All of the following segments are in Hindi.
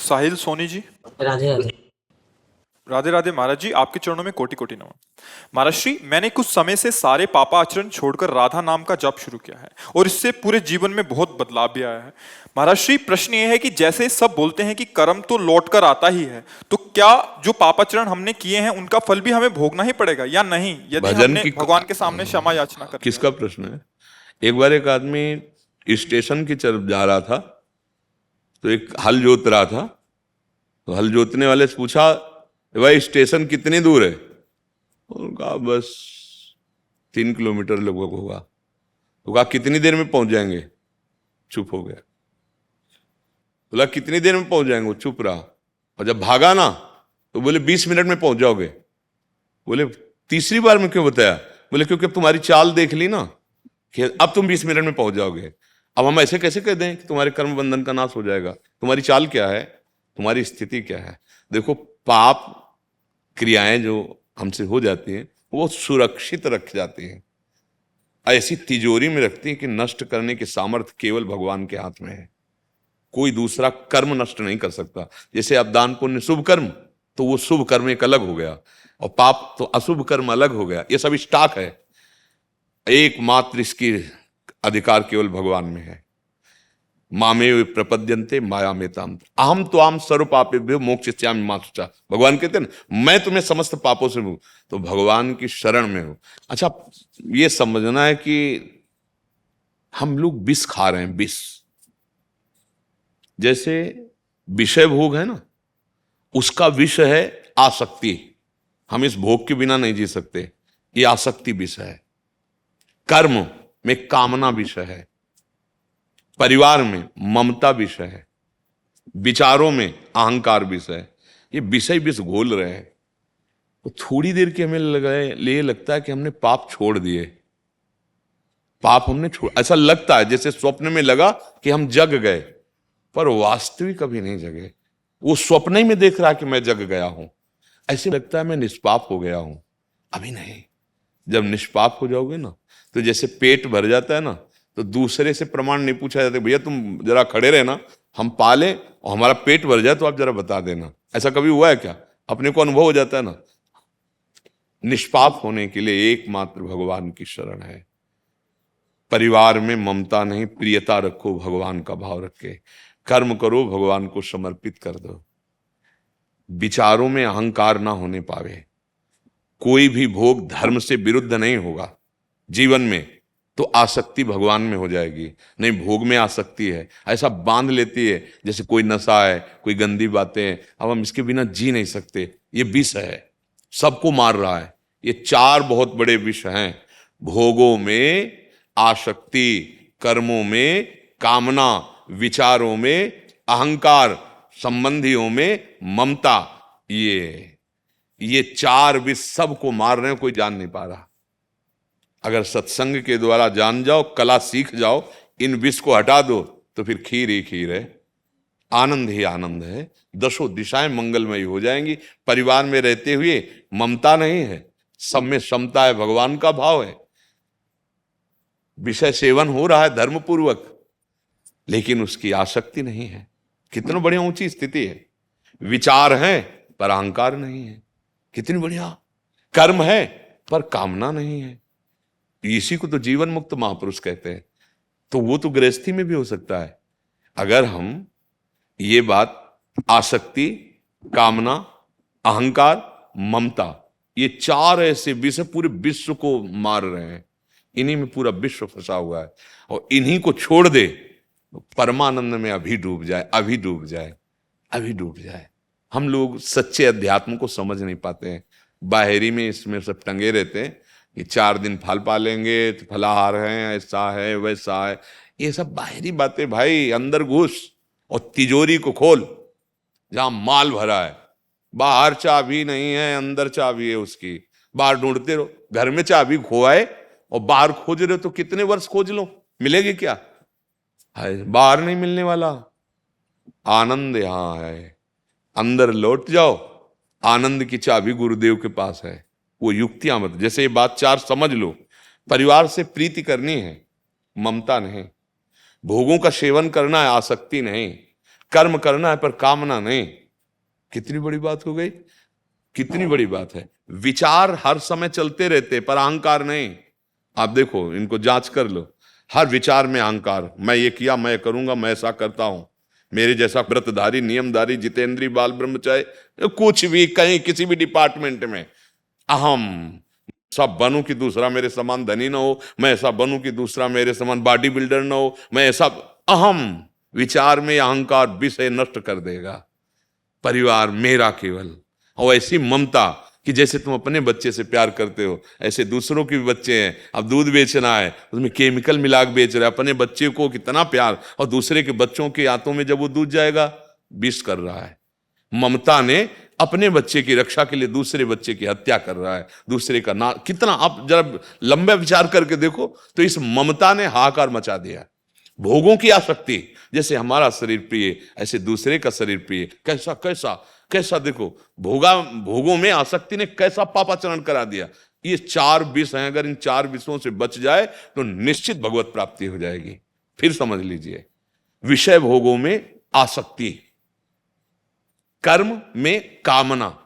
साहिल सोनी जी। राधे राधे। राधे राधे महाराज जी, आपके चरणों में कोटि कोटि नमन। महाराज श्री, मैंने कुछ समय से सारे पापा आचरण छोड़कर राधा नाम का जप शुरू किया है और इससे पूरे जीवन में बहुत बदलाव भी आया है। महाराज श्री, प्रश्न ये है कि जैसे सब बोलते हैं कि कर्म तो लौट कर आता ही है, तो क्या जो पापाचरण हमने किए हैं उनका फल भी हमें भोगना ही पड़ेगा या नहीं, यदि भजन हमने की भगवान के सामने क्षमा याचना कर किसका प्रश्न है? एक बार एक आदमी स्टेशन की तरफ जा रहा था, तो एक हल जोत रहा था। तो हल जोतने वाले से पूछा, भाई स्टेशन कितनी दूर है? उनका बस 3 किलोमीटर लगभग होगा। तो कहा कितनी देर में पहुंच जाएंगे? चुप हो गया। बोला कितनी देर में पहुंच जाएंगे? वो चुप रहा। और जब भागा ना तो बोले 20 मिनट में पहुंच जाओगे। बोले तीसरी बार में क्यों बताया? बोले क्योंकि अब तुम्हारी चाल देख ली ना कि अब तुम 20 मिनट में पहुंच जाओगे। अब हम ऐसे कैसे कह दें कि तुम्हारे कर्म बंधन का नाश हो जाएगा? तुम्हारी चाल क्या है, तुम्हारी स्थिति क्या है? देखो, पाप क्रियाएं जो हमसे हो जाती हैं वो सुरक्षित रख जाती हैं, ऐसी तिजोरी में रखती हैं कि नष्ट करने की सामर्थ्य केवल भगवान के हाथ में है। कोई दूसरा कर्म नष्ट नहीं कर सकता। जैसे अब दान पुण्य शुभ कर्म, तो वो शुभ कर्म एक अलग हो गया और पाप तो अशुभ कर्म अलग हो गया। ये सब स्टॉक है, एकमात्र इसकी अधिकार केवल भगवान में है। मामेव प्रपद्यन्ते मायामेताम अहम त्वाम सर्व पापेभ्यो मोक्षयिष्यामि मा शुचा। भगवान कहते हैं ना, मैं तुम्हें समस्त पापों से हूं, तो भगवान की शरण में हो। अच्छा, ये समझना है कि हम लोग विष खा रहे हैं, विष। जैसे विषय भोग है ना, उसका विष है आसक्ति। हम इस भोग के बिना नहीं जी सकते, ये आसक्ति विष है। कर्म में कामना विषय है, परिवार में ममता विषय है, विचारों में अहंकार विषय है। ये विषय विष घोल रहे हैं। तो थोड़ी देर के हमें लिए लगता है कि हमने पाप छोड़ दिए। पाप हमने छोड़, ऐसा लगता है जैसे स्वप्न में लगा कि हम जग गए, पर वास्तविक कभी नहीं जगे। वो स्वप्न ही में देख रहा है कि मैं जग गया हूं। ऐसे लगता है मैं निष्पाप हो गया हूं, अभी नहीं। जब निष्पाप हो जाओगे ना, तो जैसे पेट भर जाता है ना, तो दूसरे से प्रमाण नहीं पूछा जाता, भैया तुम जरा खड़े रहे ना, हम पाले और हमारा पेट भर जाए तो आप जरा बता देना। ऐसा कभी हुआ है क्या? अपने को अनुभव हो जाता है ना। निष्पाप होने के लिए एकमात्र भगवान की शरण है। परिवार में ममता नहीं, प्रियता रखो, भगवान का भाव रखे। कर्म करो, भगवान को समर्पित कर दो। विचारों में अहंकार ना होने पावे। कोई भी भोग धर्म से विरुद्ध नहीं होगा जीवन में, तो आसक्ति भगवान में हो जाएगी। नहीं, भोग में आसक्ति है, ऐसा बांध लेती है जैसे कोई नशा है, कोई गंदी बातें हैं, अब हम इसके बिना जी नहीं सकते। ये विष है, सबको मार रहा है। ये 4 बहुत बड़े विष हैं, भोगों में आसक्ति, कर्मों में कामना, विचारों में अहंकार, संबंधियों में ममता। ये 4 विष सबको मार रहे हैं, कोई जान नहीं पा रहा। अगर सत्संग के द्वारा जान जाओ, कला सीख जाओ, इन विष को हटा दो, तो फिर खीर ही खीर है, आनंद ही आनंद है। 10 दिशाएं मंगलमयी हो जाएंगी। परिवार में रहते हुए ममता नहीं है, सब में समता है, भगवान का भाव है। विषय सेवन हो रहा है धर्मपूर्वक, लेकिन उसकी आसक्ति नहीं है। कितनी बढ़िया ऊंची स्थिति है। विचार है पर अहंकार नहीं है, कितनी बढ़िया। कर्म है पर कामना नहीं है। इसी को तो जीवन मुक्त महापुरुष कहते हैं। तो वो तो गृहस्थी में भी हो सकता है। अगर हम ये बात आसक्ति, कामना, अहंकार, ममता, ये 4 ऐसे विषय पूरे विश्व को मार रहे हैं। इन्हीं में पूरा विश्व फंसा हुआ है, और इन्हीं को छोड़ दे तो परमानंद में अभी डूब जाए, अभी डूब जाए, अभी डूब जाए। हम लोग सच्चे अध्यात्म को समझ नहीं पाते हैं। बाहरी में इसमें सब टंगे रहते हैं कि 4 दिन फल पालेंगे तो फलाहार है, ऐसा है, वैसा है। ये सब बाहरी बातें भाई। अंदर घुस और तिजोरी को खोल, जहां माल भरा है। बाहर चाबी नहीं है, अंदर चाबी है उसकी। बाहर ढूंढते रहो, घर में चाबी खोआए और बाहर खोज रहे हो तो कितने वर्ष खोज लो, मिलेगी क्या? बाहर नहीं मिलने वाला। आनंद यहां है, अंदर लौट जाओ। आनंद की चाबी गुरुदेव के पास है। वो युक्तियां मत, जैसे ये बात 4 समझ लो। परिवार से प्रीति करनी है, ममता नहीं। भोगों का सेवन करना है, आसक्ति नहीं। कर्म करना है पर कामना नहीं। कितनी बड़ी बात हो गई, कितनी बड़ी बात है। विचार हर समय चलते रहते पर अहंकार नहीं। आप देखो, इनको जांच कर लो, हर विचार में अहंकार। मैं ये किया, मैं करूंगा, मैं ऐसा करता हूं, मेरे जैसा व्रतधारी, नियमधारी, जितेंद्रीय, बाल ब्रह्मचारी, कुछ भी कहीं किसी भी डिपार्टमेंट में अहम। सब बनूं कि दूसरा मेरे समान धनी ना हो, मैं ऐसा बनूं कि दूसरा मेरे समान बॉडी बिल्डर ना हो, मैं ऐसा। अहम विचार में अहंकार विषय नष्ट कर देगा। परिवार मेरा केवल, और ऐसी ममता कि जैसे तुम अपने बच्चे से प्यार करते हो ऐसे दूसरों के भी बच्चे हैं। अब दूध बेचना है, उसमें केमिकल मिला के बेच रहा है। अपने बच्चे को कितना प्यार, और दूसरे के बच्चों के हाथों में जब वो दूध जाएगा विष कर रहा है। ममता ने अपने बच्चे की रक्षा के लिए दूसरे बच्चे की हत्या कर रहा है, दूसरे का ना। कितना आप जरा लंबे विचार करके देखो तो इस ममता ने हाहाकार मचा दिया। भोगों की आसक्ति, जैसे हमारा शरीर प्रिय ऐसे दूसरे का शरीर प्रिय। कैसा कैसा कैसा देखो, भोगों में आसक्ति ने कैसा पापाचरण करा दिया। ये 4 विष हैं, अगर इन 4 विषयों से बच जाए तो निश्चित भगवत प्राप्ति हो जाएगी। फिर समझ लीजिए, विषय भोगों में आसक्ति, कर्म में कामना,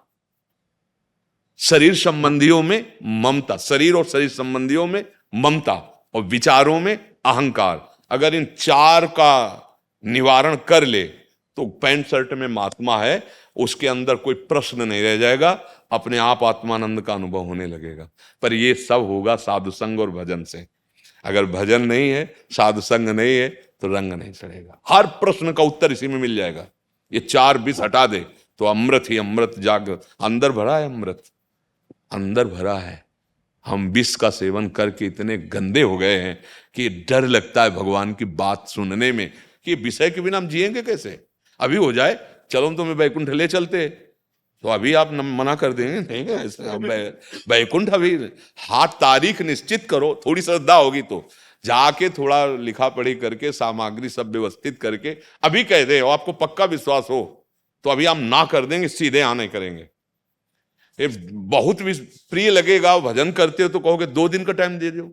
शरीर संबंधियों में ममता, शरीर और शरीर संबंधियों में ममता, और विचारों में अहंकार। अगर इन 4 का निवारण कर ले तो पैंट शर्ट में महात्मा है, उसके अंदर कोई प्रश्न नहीं रह जाएगा, अपने आप आत्मानंद का अनुभव होने लगेगा। पर ये सब होगा साधु संग और भजन से। अगर भजन नहीं है, साधु संग नहीं है, तो रंग नहीं चढ़ेगा। हर प्रश्न का उत्तर इसी में मिल जाएगा। ये 4 विष हटा दे तो अमृत ही अमृत, जागृत अंदर भरा है, अमृत अंदर भरा है। हम विष का सेवन करके इतने गंदे हो गए हैं कि डर लगता है भगवान की बात सुनने में, कि विषय के बिना हम जिएंगे कैसे। अभी हो जाए चलो हम तुम्हें बैकुंठ ले चलते, तो अभी आप मना कर देंगे, नहीं ऐसे बैकुंठ अभी। हाथ तारीख निश्चित करो, थोड़ी श्रद्धा होगी तो जाके थोड़ा लिखा पढ़ी करके सामग्री सब व्यवस्थित करके अभी कह दे, और आपको पक्का विश्वास हो तो अभी हम ना कर देंगे, सीधे आने करेंगे। ये बहुत भी प्रिय लगेगा, भजन करते हो तो कहोगे 2 दिन का टाइम दे दो,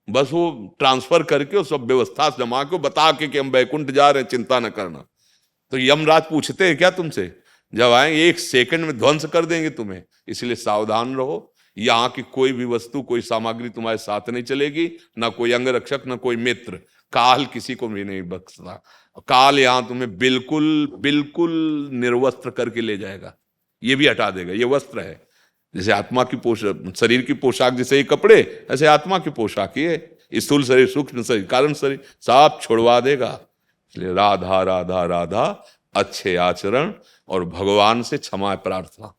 बस वो ट्रांसफर करके और सब व्यवस्था जमा के बता के कि हम बैकुंठ जा रहे हैं, चिंता न करना। तो यमराज पूछते हैं क्या तुमसे, जब आएंगे 1 सेकंड में ध्वंस कर देंगे तुम्हें। इसलिए सावधान रहो, यहाँ की कोई भी वस्तु, कोई सामग्री तुम्हारे साथ नहीं चलेगी, ना कोई अंग रक्षक, ना कोई मित्र। काल किसी को भी नहीं बख्शता। काल यहाँ तुम्हें बिल्कुल बिल्कुल निर्वस्त्र करके ले जाएगा, ये भी हटा देगा। ये वस्त्र है, जैसे आत्मा की पोशाक, शरीर की पोशाक जैसे ये कपड़े, ऐसे आत्मा की पोशाक ये स्थूल शरीर, सूक्ष्म शरीर, कारण शरीर सब छोड़वा देगा। इसलिए राधा राधा राधा, अच्छे आचरण और भगवान से क्षमा प्रार्थना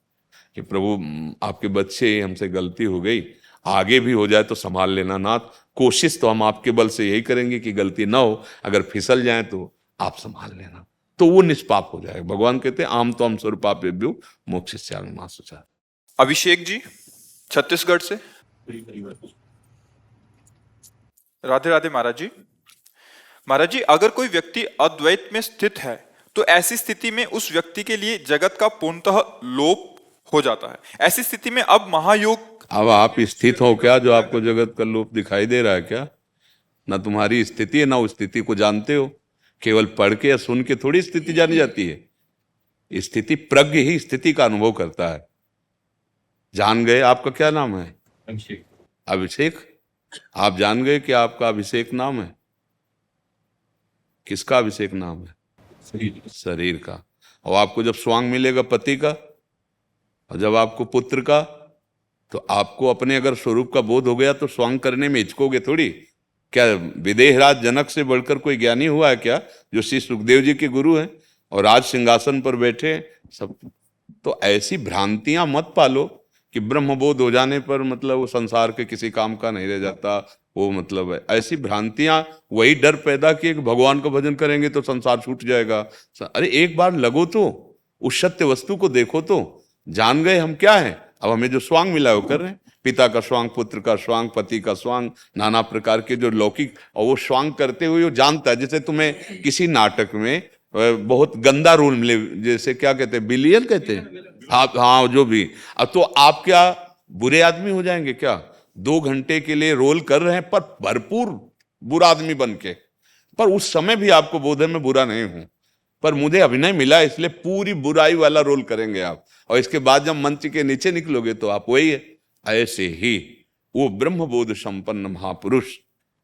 कि प्रभु आपके बच्चे, हमसे गलती हो गई, आगे भी हो जाए तो संभाल लेना नाथ। कोशिश तो हम आपके बल से यही करेंगे कि गलती ना हो, अगर फिसल जाए तो आप संभाल लेना, तो वो निष्पाप हो जाएगा। भगवान कहते हैं आम तो हम स्वरूपापेभ्यो मोक्षयिष्यामि मा शुचः। अभिषेक जी छत्तीसगढ़ से। राधे राधे महाराज जी। महाराज जी, अगर कोई व्यक्ति अद्वैत में स्थित है तो ऐसी स्थिति में उस व्यक्ति के लिए जगत का पूर्णतः लोप हो जाता है। ऐसी स्थिति में अब महायोग। अब आप स्थित हो क्या जो आपको जगत का लोप दिखाई दे रहा है क्या? ना तुम्हारी स्थिति है, ना उस स्थिति को जानते हो। केवल पढ़ के या सुन के थोड़ी स्थिति जानी जाती है। स्थिति प्रज्ञ ही स्थिति का अनुभव करता है। जान गए आपका क्या नाम है? अभिषेक। अभिषेक, आप जान गए कि आपका अभिषेक नाम है? किसका अभिषेक नाम है? शरीर का। और आपको जब स्वांग मिलेगा पति का, और जब आपको पुत्र का, तो आपको अपने अगर स्वरूप का बोध हो गया तो स्वांग करने में हिचकोगे थोड़ी। क्या विदेहराज जनक से बढ़कर कोई ज्ञानी हुआ है क्या, जो श्री सुखदेव जी के गुरु हैं और राज सिंहासन पर बैठे सब? तो ऐसी भ्रांतियां मत पालो कि ब्रह्मबोध हो जाने पर मतलब वो संसार के किसी काम का नहीं रह जाता, वो मतलब है। ऐसी भ्रांतियां वही डर पैदा किए कि भगवान का भजन करेंगे तो संसार छूट जाएगा। अरे एक बार लगो तो, उस सत्य वस्तु को देखो तो। जान गए हम क्या है, अब हमें जो स्वांग मिला है वो कर रहे हैं। पिता का स्वांग, पुत्र का स्वांग, पति का स्वांग, नाना प्रकार के जो लौकिक, और वो स्वांग करते हुए वो जानता है। जैसे तुम्हें किसी नाटक में बहुत गंदा रोल मिले, जैसे क्या कहते हैं, बिलियन कहते हैं आप, हाँ जो भी। अब तो आप क्या बुरे आदमी हो जाएंगे क्या? 2 घंटे के लिए रोल कर रहे हैं पर भरपूर बुरा आदमी बन के, पर उस समय भी आपको बोध है मैं बुरा नहीं हूं। पर मुझे अभिनय मिला इसलिए पूरी बुराई वाला रोल करेंगे आप, और इसके बाद जब मंच के नीचे निकलोगे तो आप वही है। ऐसे ही वो ब्रह्मबोध संपन्न महापुरुष,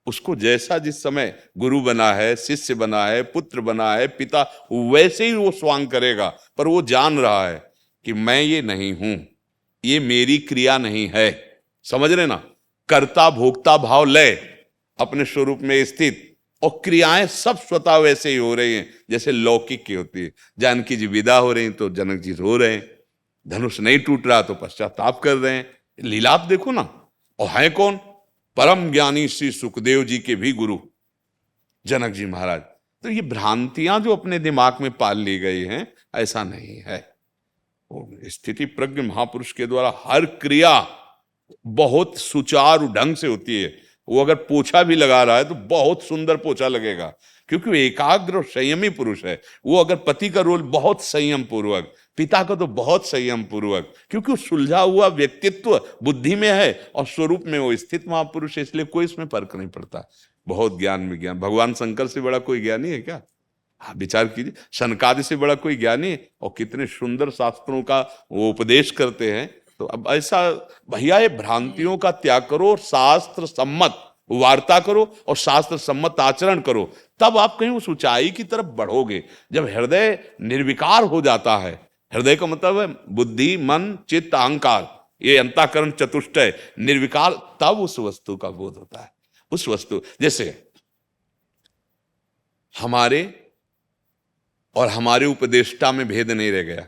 उसको जैसा जिस समय गुरु बना है, शिष्य बना है, पुत्र बना है, पिता, वैसे ही वो स्वांग करेगा। पर वो जान रहा है कि मैं ये नहीं हूं, ये मेरी क्रिया नहीं है। समझ रहे ना, कर्ता भोक्ता भाव लय अपने स्वरूप में स्थित, और क्रियाएं सब स्वतः वैसे ही हो रही हैं जैसे लौकिक की होती है। जानकी जी विदा हो रही हैं तो जनक जी रो रहे हैं, धनुष नहीं टूट रहा तो पश्चाताप कर रहे हैं। लीलाप देखो ना। और है कौन? परम ज्ञानी श्री सुखदेव जी के भी गुरु जनक जी महाराज। तो ये भ्रांतियां जो अपने दिमाग में पाल ली गई हैं, ऐसा नहीं है। स्थिति प्रज्ञ महापुरुष के द्वारा हर क्रिया बहुत सुचारू ढंग से होती है। वो अगर पोछा भी लगा रहा है तो बहुत सुंदर पोछा लगेगा, क्योंकि वो एकाग्र और संयमी पुरुष है। वो अगर पति का रोल बहुत संयम पूर्वक, पिता का तो बहुत संयम पूर्वक, क्योंकि वो सुलझा हुआ व्यक्तित्व बुद्धि में है और स्वरूप में वो स्थित महापुरुष है, इसलिए कोई इसमें फर्क नहीं पड़ता। बहुत ज्ञान में ज्ञान। भगवान शंकर से बड़ा कोई ज्ञानी है क्या? हाँ, विचार कीजिए, सनकादि से बड़ा कोई ज्ञानी है, और कितने सुंदर शास्त्रों का वो उपदेश करते हैं। तो अब ऐसा भैया, ये भ्रांतियों का त्याग करो, शास्त्र सम्मत वार्ता करो और शास्त्र सम्मत आचरण करो, तब आप कहीं उस ऊंचाई की तरफ बढ़ोगे। जब हृदय निर्विकार हो जाता है, हृदय का मतलब है बुद्धि, मन, चित्त, अहंकार, ये अंतःकरण चतुष्टय निर्विकार, तब उस वस्तु का बोध होता है। उस वस्तु, जैसे हमारे और हमारे उपदेष्टा में भेद नहीं रह गया।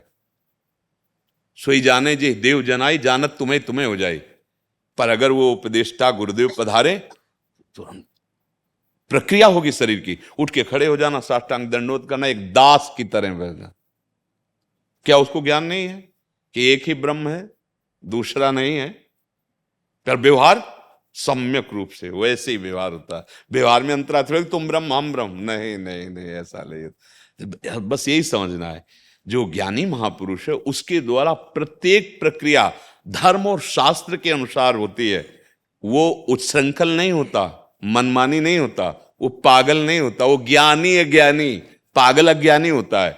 सोई जाने जे देव जनाई, जानत तुम्हें तुम्हें हो जाए। पर अगर वो उपदेष्टा गुरुदेव पधारे तो प्रक्रिया होगी शरीर की, उठ के खड़े हो जाना, साष्टांग दंडवत करना, एक दास की तरह बैठना। क्या उसको ज्ञान नहीं है कि एक ही ब्रह्म है, दूसरा नहीं है? पर व्यवहार सम्यक रूप से वैसे ही व्यवहार होता है। व्यवहार में अंतरात्मा, तुम ब्रह्म हम ब्रह्म, नहीं नहीं नहीं, ऐसा नहीं। बस यही समझना है, जो ज्ञानी महापुरुष है उसके द्वारा प्रत्येक प्रक्रिया धर्म और शास्त्र के अनुसार होती है। वो उच्छृंखल नहीं होता, मनमानी नहीं होता, वो पागल नहीं होता। वो ज्ञानी है ज्ञानी, पागल अज्ञानी होता है।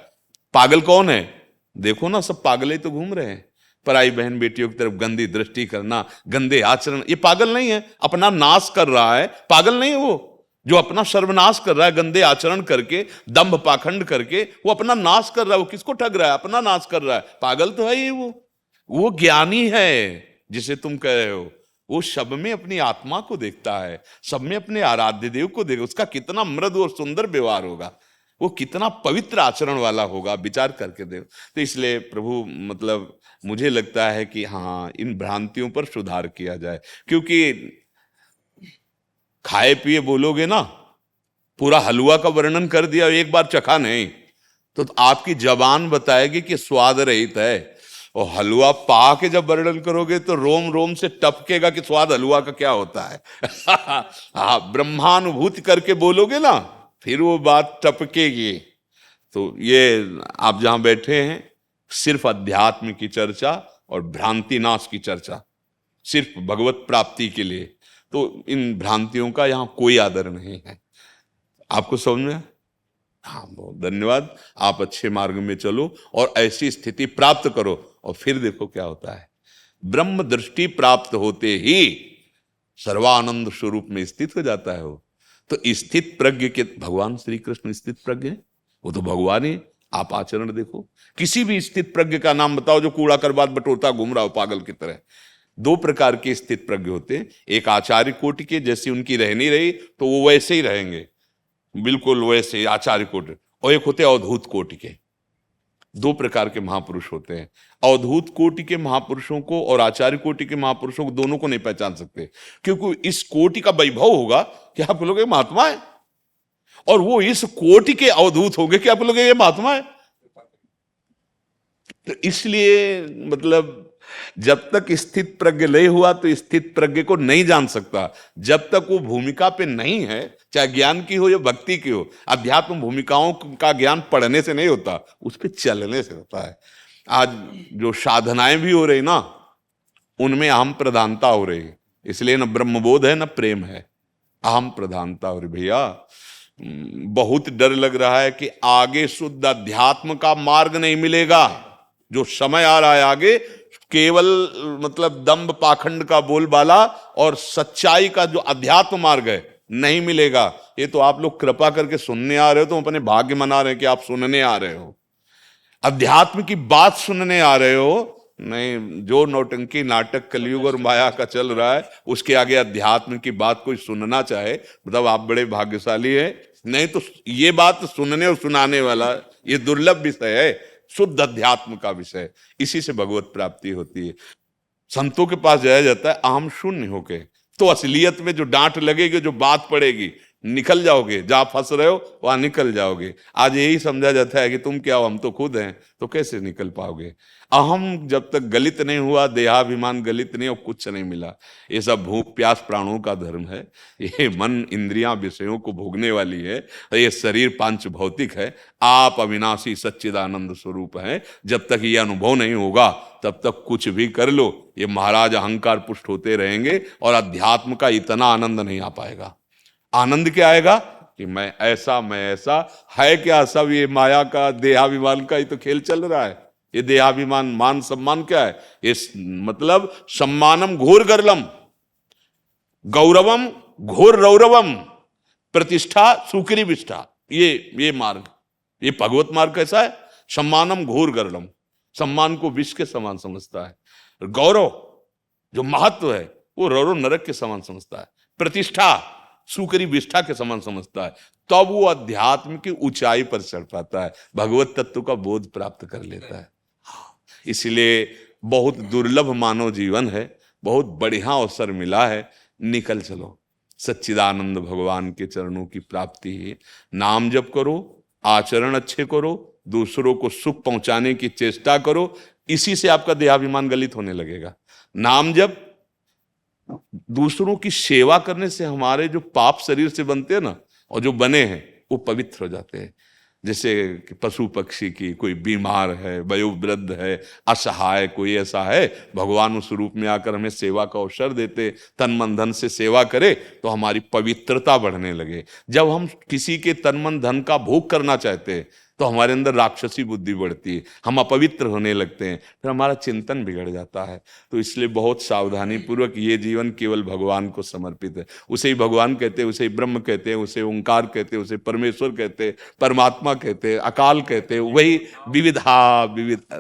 पागल कौन है? देखो ना, सब पागल ही तो घूम रहे हैं। पराई बहन बेटियों की तरफ गंदी दृष्टि करना, गंदे आचरण, ये पागल नहीं है, अपना नाश कर रहा है। पागल नहीं है वो जो अपना सर्वनाश कर रहा है, गंदे आचरण करके, दंभ पाखंड करके वो अपना नाश कर रहा है। वो किसको ठग रहा है? अपना नाश कर रहा है। पागल तो है ही वो ज्ञानी है जिसे तुम कह रहे हो। वो सब में अपनी आत्मा को देखता है, सब में अपने आराध्य देव को देखो। उसका कितना मृदु और सुंदर व्यवहार होगा, वो कितना पवित्र आचरण वाला होगा, विचार करके देखो। तो इसलिए प्रभु, मतलब मुझे लगता है कि हाँ, इन भ्रांतियों पर सुधार किया जाए। क्योंकि खाए पिए बोलोगे ना, पूरा हलवा का वर्णन कर दिया, एक बार चखा नहीं, तो आपकी जबान बताएगी कि स्वाद रहित है। और हलवा पा के जब वर्णन करोगे तो रोम रोम से टपकेगा कि स्वाद हलवा का क्या होता है। हाँ, ब्रह्मानुभूति करके बोलोगे ना, फिर वो बात टपकेगी। तो ये आप जहां बैठे हैं, सिर्फ अध्यात्म की चर्चा और भ्रांति नाश की चर्चा, सिर्फ भगवत प्राप्ति के लिए। तो इन भ्रांतियों का यहां कोई आदर नहीं है। आपको समझ में? हाँ, बहुत धन्यवाद। आप अच्छे मार्ग में चलो और ऐसी स्थिति प्राप्त करो, और फिर देखो क्या होता है। ब्रह्म दृष्टि प्राप्त होते ही सर्वानंद स्वरूप में स्थित हो जाता है वो। तो स्थित प्रज्ञ के भगवान श्री कृष्ण स्थित प्रज्ञ है, वो तो भगवान ही। आप आचरण देखो, किसी भी स्थित प्रज्ञ का नाम बताओ जो कूड़ा करबाद बटोरता घूम रहा हो पागल की तरह। दो प्रकार के स्थित प्रज्ञ होते हैं, एक आचार्य कोटि के, जैसी उनकी रहनी रही तो वो वैसे ही रहेंगे, बिल्कुल वैसे आचार्य कोटि, और एक होते अवधूत कोटि के। दो प्रकार के महापुरुष होते हैं। अवधूत कोटि के महापुरुषों को और आचार्य कोटि के महापुरुषों को, दोनों को नहीं पहचान सकते, क्योंकि इस कोटि का वैभव होगा कि आप लोग ये महात्मा है, और वो इस कोटि के अवधूत होंगे कि आप लोग ये महात्मा है। तो इसलिए मतलब जब तक स्थित प्रज्ञ नहीं हुआ तो स्थित प्रज्ञ को नहीं जान सकता। जब तक वो भूमिका पे नहीं है, चाहे ज्ञान की हो या भक्ति की हो, अध्यात्म भूमिकाओं का ज्ञान पढ़ने से नहीं होता, उस पर चलने से होता है। आज जो साधनाएं भी हो रही ना, उनमें अहम प्रधानता हो रही है, इसलिए न ब्रह्मबोध है न प्रेम है, अहम प्रधानता हो रही। भैया बहुत डर लग रहा है कि आगे शुद्ध अध्यात्म का मार्ग नहीं मिलेगा। जो समय आ रहा है आगे, केवल मतलब दंभ पाखंड का बोलबाला और सच्चाई का जो अध्यात्म मार्ग है नहीं मिलेगा। ये तो आप लोग कृपा करके सुनने आ रहे हो, तो अपने भाग्य मना रहे हैं कि आप सुनने आ रहे हो, अध्यात्म की बात सुनने आ रहे हो। नहीं, जो नौटंकी नाटक कलयुग और माया का चल रहा है उसके आगे अध्यात्म की बात कोई सुनना चाहे, मतलब आप बड़े भाग्यशाली हैं। नहीं तो ये बात सुनने और सुनाने वाला ये दुर्लभ विषय है, शुद्ध अध्यात्म का विषय। इसी से भगवत प्राप्ति होती है। संतों के पास जाया जाता है अहम शून्य होके, तो असलियत में जो डांट लगेगी, जो बात पड़ेगी, निकल जाओगे। जहां फंस रहे हो वहां निकल जाओगे। आज यही समझा जाता है कि तुम क्या हो, हम तो खुद हैं, तो कैसे निकल पाओगे। अहम जब तक गलित नहीं हुआ, देहाभिमान गलित नहीं, और कुछ नहीं मिला। ये सब भूख प्यास प्राणों का धर्म है। ये मन इंद्रियां विषयों को भोगने वाली है। ये शरीर पांच भौतिक है। आप अविनाशी सच्चिदानंद स्वरूप हैं। जब तक ये अनुभव नहीं होगा तब तक कुछ भी कर लो, ये महाराज अहंकार पुष्ट होते रहेंगे और अध्यात्म का इतना आनंद नहीं आ पाएगा। आनंद क्या आएगा कि मैं ऐसा, मैं ऐसा है क्या। सब ये माया का, देहाभिमान का ही तो खेल चल रहा है। ये देहाभिमान, मान सम्मान क्या है, ये मतलब सम्मानम घोर गर्लम, गौरवम घोर रौरवम, प्रतिष्ठा सुकरी विष्ठा। ये मार्ग, ये भगवत मार्ग कैसा है। सम्मानम घोर गर्लम, सम्मान को विष के समान समझता है। गौरव जो महत्व है वो रौरव नरक के समान समझता है। प्रतिष्ठा सुकरी विष्ठा के समान समझता है। तब वो अध्यात्म की ऊंचाई पर चढ़ पाता है, भगवत तत्व का बोध प्राप्त कर लेता है। इसलिए बहुत दुर्लभ मानव जीवन है, बहुत बढ़िया अवसर मिला है। निकल चलो, सच्चिदानंद भगवान के चरणों की प्राप्ति है। नाम जप करो, आचरण अच्छे करो, दूसरों को सुख पहुंचाने की चेष्टा करो। इसी से आपका देहाभिमान गलित होने लगेगा। नाम जप, दूसरों की सेवा करने से हमारे जो पाप शरीर से बनते हैं ना, और जो बने हैं वो पवित्र हो जाते हैं। जैसे कि पशु पक्षी की, कोई बीमार है, वयोवृद्ध है, असहाय कोई ऐसा है, भगवान उस रूप में आकर हमें सेवा का अवसर देते, तन मन धन से सेवा करे तो हमारी पवित्रता बढ़ने लगे। जब हम किसी के तन मन धन का भोग करना चाहते हैं तो हमारे अंदर राक्षसी बुद्धि बढ़ती है, हम अपवित्र होने लगते हैं, फिर हमारा चिंतन बिगड़ जाता है। तो इसलिए बहुत सावधानी पूर्वक, ये जीवन केवल भगवान को समर्पित है। उसे ही भगवान कहते हैं, उसे ही ब्रह्म कहते हैं, उसे ओंकार कहते हैं, उसे परमेश्वर कहते हैं, परमात्मा कहते हैं, अकाल कहते हैं। वही विविध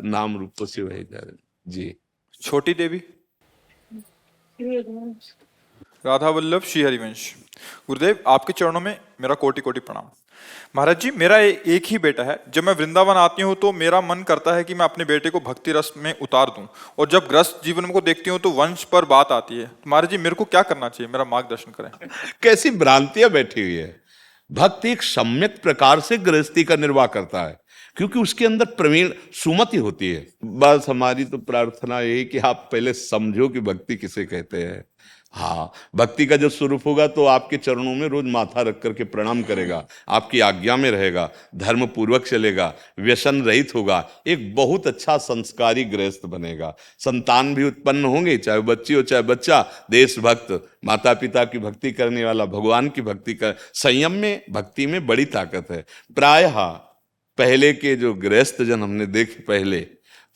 नाम रूपों से वही जा रहे जी। छोटी देवी, राधा वल्लभ श्री हरिवंश। गुरुदेव, आपके चरणों में मेरा कोटि कोटि प्रणाम। महाराज जी, मेरा एक ही बेटा है। जब मैं वृंदावन आती हूँ तो मेरा मन करता है कि मैं अपने बेटे को भक्ति रस में उतार दूं, और जब ग्रस्त जीवन को देखती हूँ तो वंश पर बात आती है। महाराज जी, मेरे को क्या करना चाहिए, मेरा मार्गदर्शन करें। कैसी भ्रांतियां बैठी हुई है। भक्त एक सम्यक प्रकार से गृहस्थी का निर्वाह करता है, क्योंकि उसके अंदर प्रवीण सुमति होती है। बस हमारी तो प्रार्थना यही कि आप पहले समझो कि भक्ति किसे कहते हैं। हाँ, भक्ति का जो स्वरूप होगा तो आपके चरणों में रोज माथा रख करके प्रणाम करेगा, आपकी आज्ञा में रहेगा, धर्म पूर्वक चलेगा, व्यसन रहित होगा, एक बहुत अच्छा संस्कारी गृहस्थ बनेगा। संतान भी उत्पन्न होंगे, चाहे बच्ची हो चाहे बच्चा, देशभक्त, माता पिता की भक्ति करने वाला, भगवान की भक्ति कर। संयम में, भक्ति में बड़ी ताकत है। प्रायः पहले के जो गृहस्थ जन हमने देखे, पहले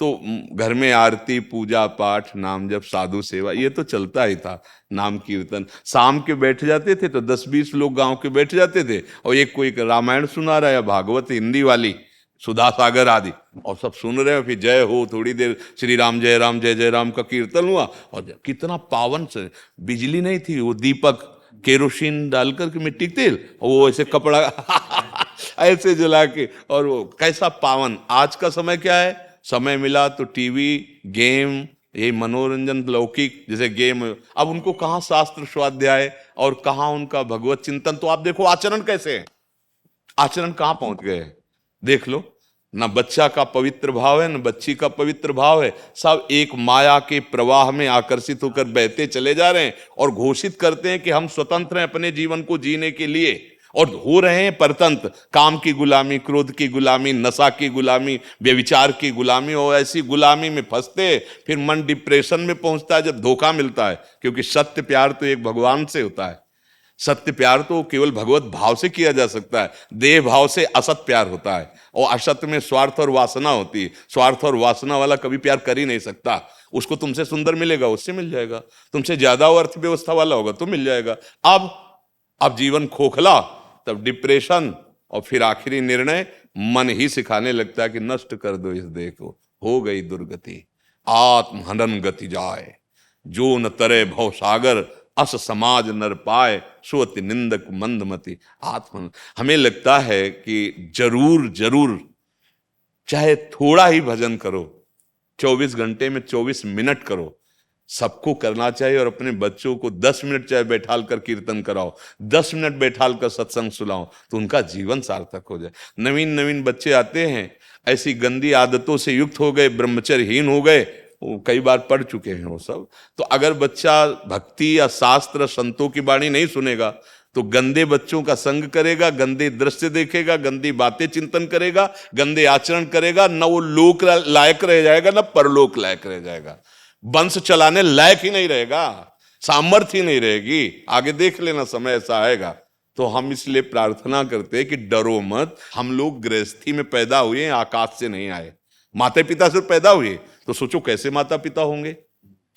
तो घर में आरती, पूजा पाठ, नाम जप, साधु सेवा, ये तो चलता ही था। नाम कीर्तन, शाम के बैठ जाते थे तो 10-20 लोग गांव के बैठ जाते थे, और एक कोई रामायण सुना रहा है, भागवत हिंदी वाली, सुधा सागर आदि, और सब सुन रहे हो। फिर जय हो, थोड़ी देर श्री राम जय राम जय जय राम का कीर्तन हुआ। और कितना पावन से, बिजली नहीं थी, वो दीपक केरोसिन डालकर के मिट्टी के तेल, और वो ऐसे कपड़ा ऐसे जला के, और वो कैसा पावन। आज का समय क्या है, समय मिला तो टीवी, गेम, ये मनोरंजन लौकिक, जैसे गेम। अब उनको कहाँ शास्त्र स्वाध्याय और कहाँ उनका भगवत चिंतन। तो आप देखो आचरण कैसे है, आचरण कहाँ पहुंच गए, देख लो। ना बच्चा का पवित्र भाव है, ना बच्ची का पवित्र भाव है। सब एक माया के प्रवाह में आकर्षित होकर बहते चले जा रहे हैं, और घोषित करते हैं कि हम स्वतंत्र हैं अपने जीवन को जीने के लिए, और हो रहे हैं परतंत्र। काम की गुलामी, क्रोध की गुलामी, नशा की गुलामी, व्यभिचार की गुलामी, और ऐसी गुलामी में फंसते फिर मन डिप्रेशन में पहुंचता है जब धोखा मिलता है। क्योंकि सत्य प्यार तो एक भगवान से होता है, सत्य प्यार तो केवल भगवत भाव से किया जा सकता है, देह भाव से असत प्यार होता है, और असत में स्वार्थ और वासना होती है। स्वार्थ और वासना वाला कभी प्यार कर ही नहीं सकता। उसको तुमसे सुंदर मिलेगा, उससे मिल जाएगा, तुमसे ज्यादा अर्थव्यवस्था वाला होगा तो मिल जाएगा। अब जीवन खोखला, तब डिप्रेशन, और फिर आखिरी निर्णय मन ही सिखाने लगता है कि नष्ट कर दो इस देह को, हो गई दुर्गति, आत्महनन गति जाए, जो न तरे भव सागर, अस समाज नर पाए, सोति निंदक मंदमति आत्मन। हमें लगता है कि जरूर जरूर चाहे थोड़ा ही भजन करो, 24 घंटे में 24 मिनट करो, सबको करना चाहिए। और अपने बच्चों को 10 मिनट चाहे बैठाल कर कीर्तन कराओ, 10 मिनट बैठाल कर सत्संग सुनाओ, तो उनका जीवन सार्थक हो जाए। नवीन नवीन बच्चे आते हैं, ऐसी गंदी आदतों से युक्त हो गए, ब्रह्मचर्यहीन हो गए, कई बार पढ़ चुके हैं वो सब। तो अगर बच्चा भक्ति या शास्त्र संतों की वाणी नहीं सुनेगा तो गंदे बच्चों का संग करेगा, गंदे दृश्य देखेगा, गंदी बातें चिंतन करेगा, गंदे आचरण करेगा, न वो लोक लायक रह जाएगा न परलोक लायक रह जाएगा, वंश चलाने लायक ही नहीं रहेगा, सामर्थ्य ही नहीं रहेगी। आगे देख लेना, समय ऐसा आएगा। तो हम इसलिए प्रार्थना करते हैं कि डरो मत, हम लोग गृहस्थी में पैदा हुए, आकाश से नहीं आए। माता पिता से पैदा हुए तो सोचो कैसे माता पिता होंगे,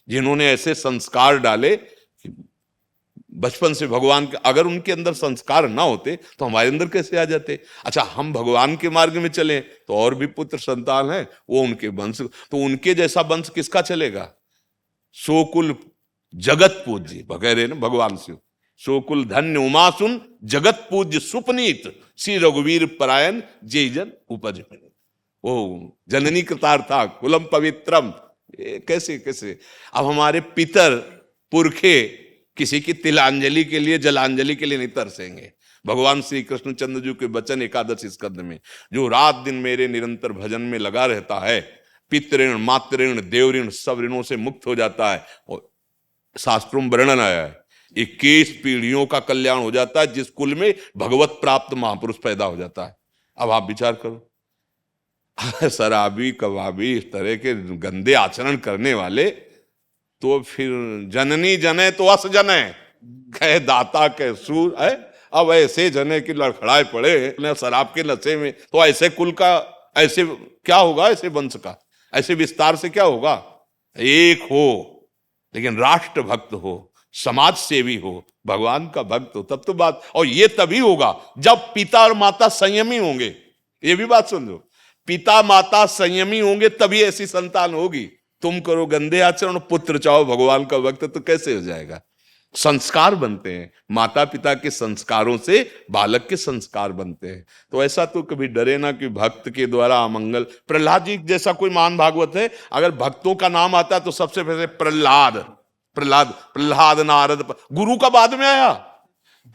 जिन्होंने ऐसे संस्कार डाले कि बचपन से भगवान के, अगर उनके अंदर संस्कार ना होते तो हमारे अंदर कैसे आ जाते। अच्छा, हम भगवान के मार्ग में चले तो और भी पुत्र संतान है, वो उनके वंश, तो उनके जैसा वंश किसका चलेगा। सोकुल जगत पूज्य वगैरह न भगवान से, सोकुल धन्य उमासुन जगत पूज्य सुपनीत, श्री रघुवीर परायण जय जन उपज। ओ जननी कृतार्था कुलम पवित्रम, कैसे कैसे। अब हमारे पितर पुरखे किसी की तिलांजलि के लिए, जलांजलि के लिए नहीं तरसेंगे। भगवान श्री कृष्ण चंद्र जी के वचन एकादश स्कंद में, जो रात दिन मेरे निरंतर भजन में लगा रहता है, पितृण मातृण देवऋण सब ऋणों से मुक्त हो जाता है। और शास्त्रों में वर्णन आया है 21 पीढ़ियों का कल्याण हो जाता है जिस कुल में भगवत प्राप्त महापुरुष पैदा हो जाता है। अब आप विचार करो, शराबी कबाबी इस तरह के गंदे आचरण करने वाले, तो फिर जननी जने तो अस जने, कहे दाता के सूर है। अब ऐसे जने की लड़खड़ाए पड़े शराब के नशे में, तो ऐसे कुल का ऐसे क्या होगा, ऐसे वंश का ऐसे विस्तार से क्या होगा। एक हो लेकिन राष्ट्र भक्त हो, समाज सेवी हो, भगवान का भक्त हो, तब तो बात। और ये तभी होगा जब पिता और माता संयमी होंगे। ये भी बात समझो, पिता माता संयमी होंगे तभी ऐसी संतान होगी। तुम करो गंदे आचरण, पुत्र चाहो भगवान का भक्त, तो कैसे हो जाएगा। संस्कार बनते हैं, माता पिता के संस्कारों से बालक के संस्कार बनते हैं। तो ऐसा तो कभी डरे ना कि भक्त के द्वारा अमंगल। प्रहलाद जी जैसा कोई महान भागवत है, अगर भक्तों का नाम आता है तो सबसे पहले प्रहलाद प्रहलाद प्रहलाद नारद, गुरु का बाद में आया।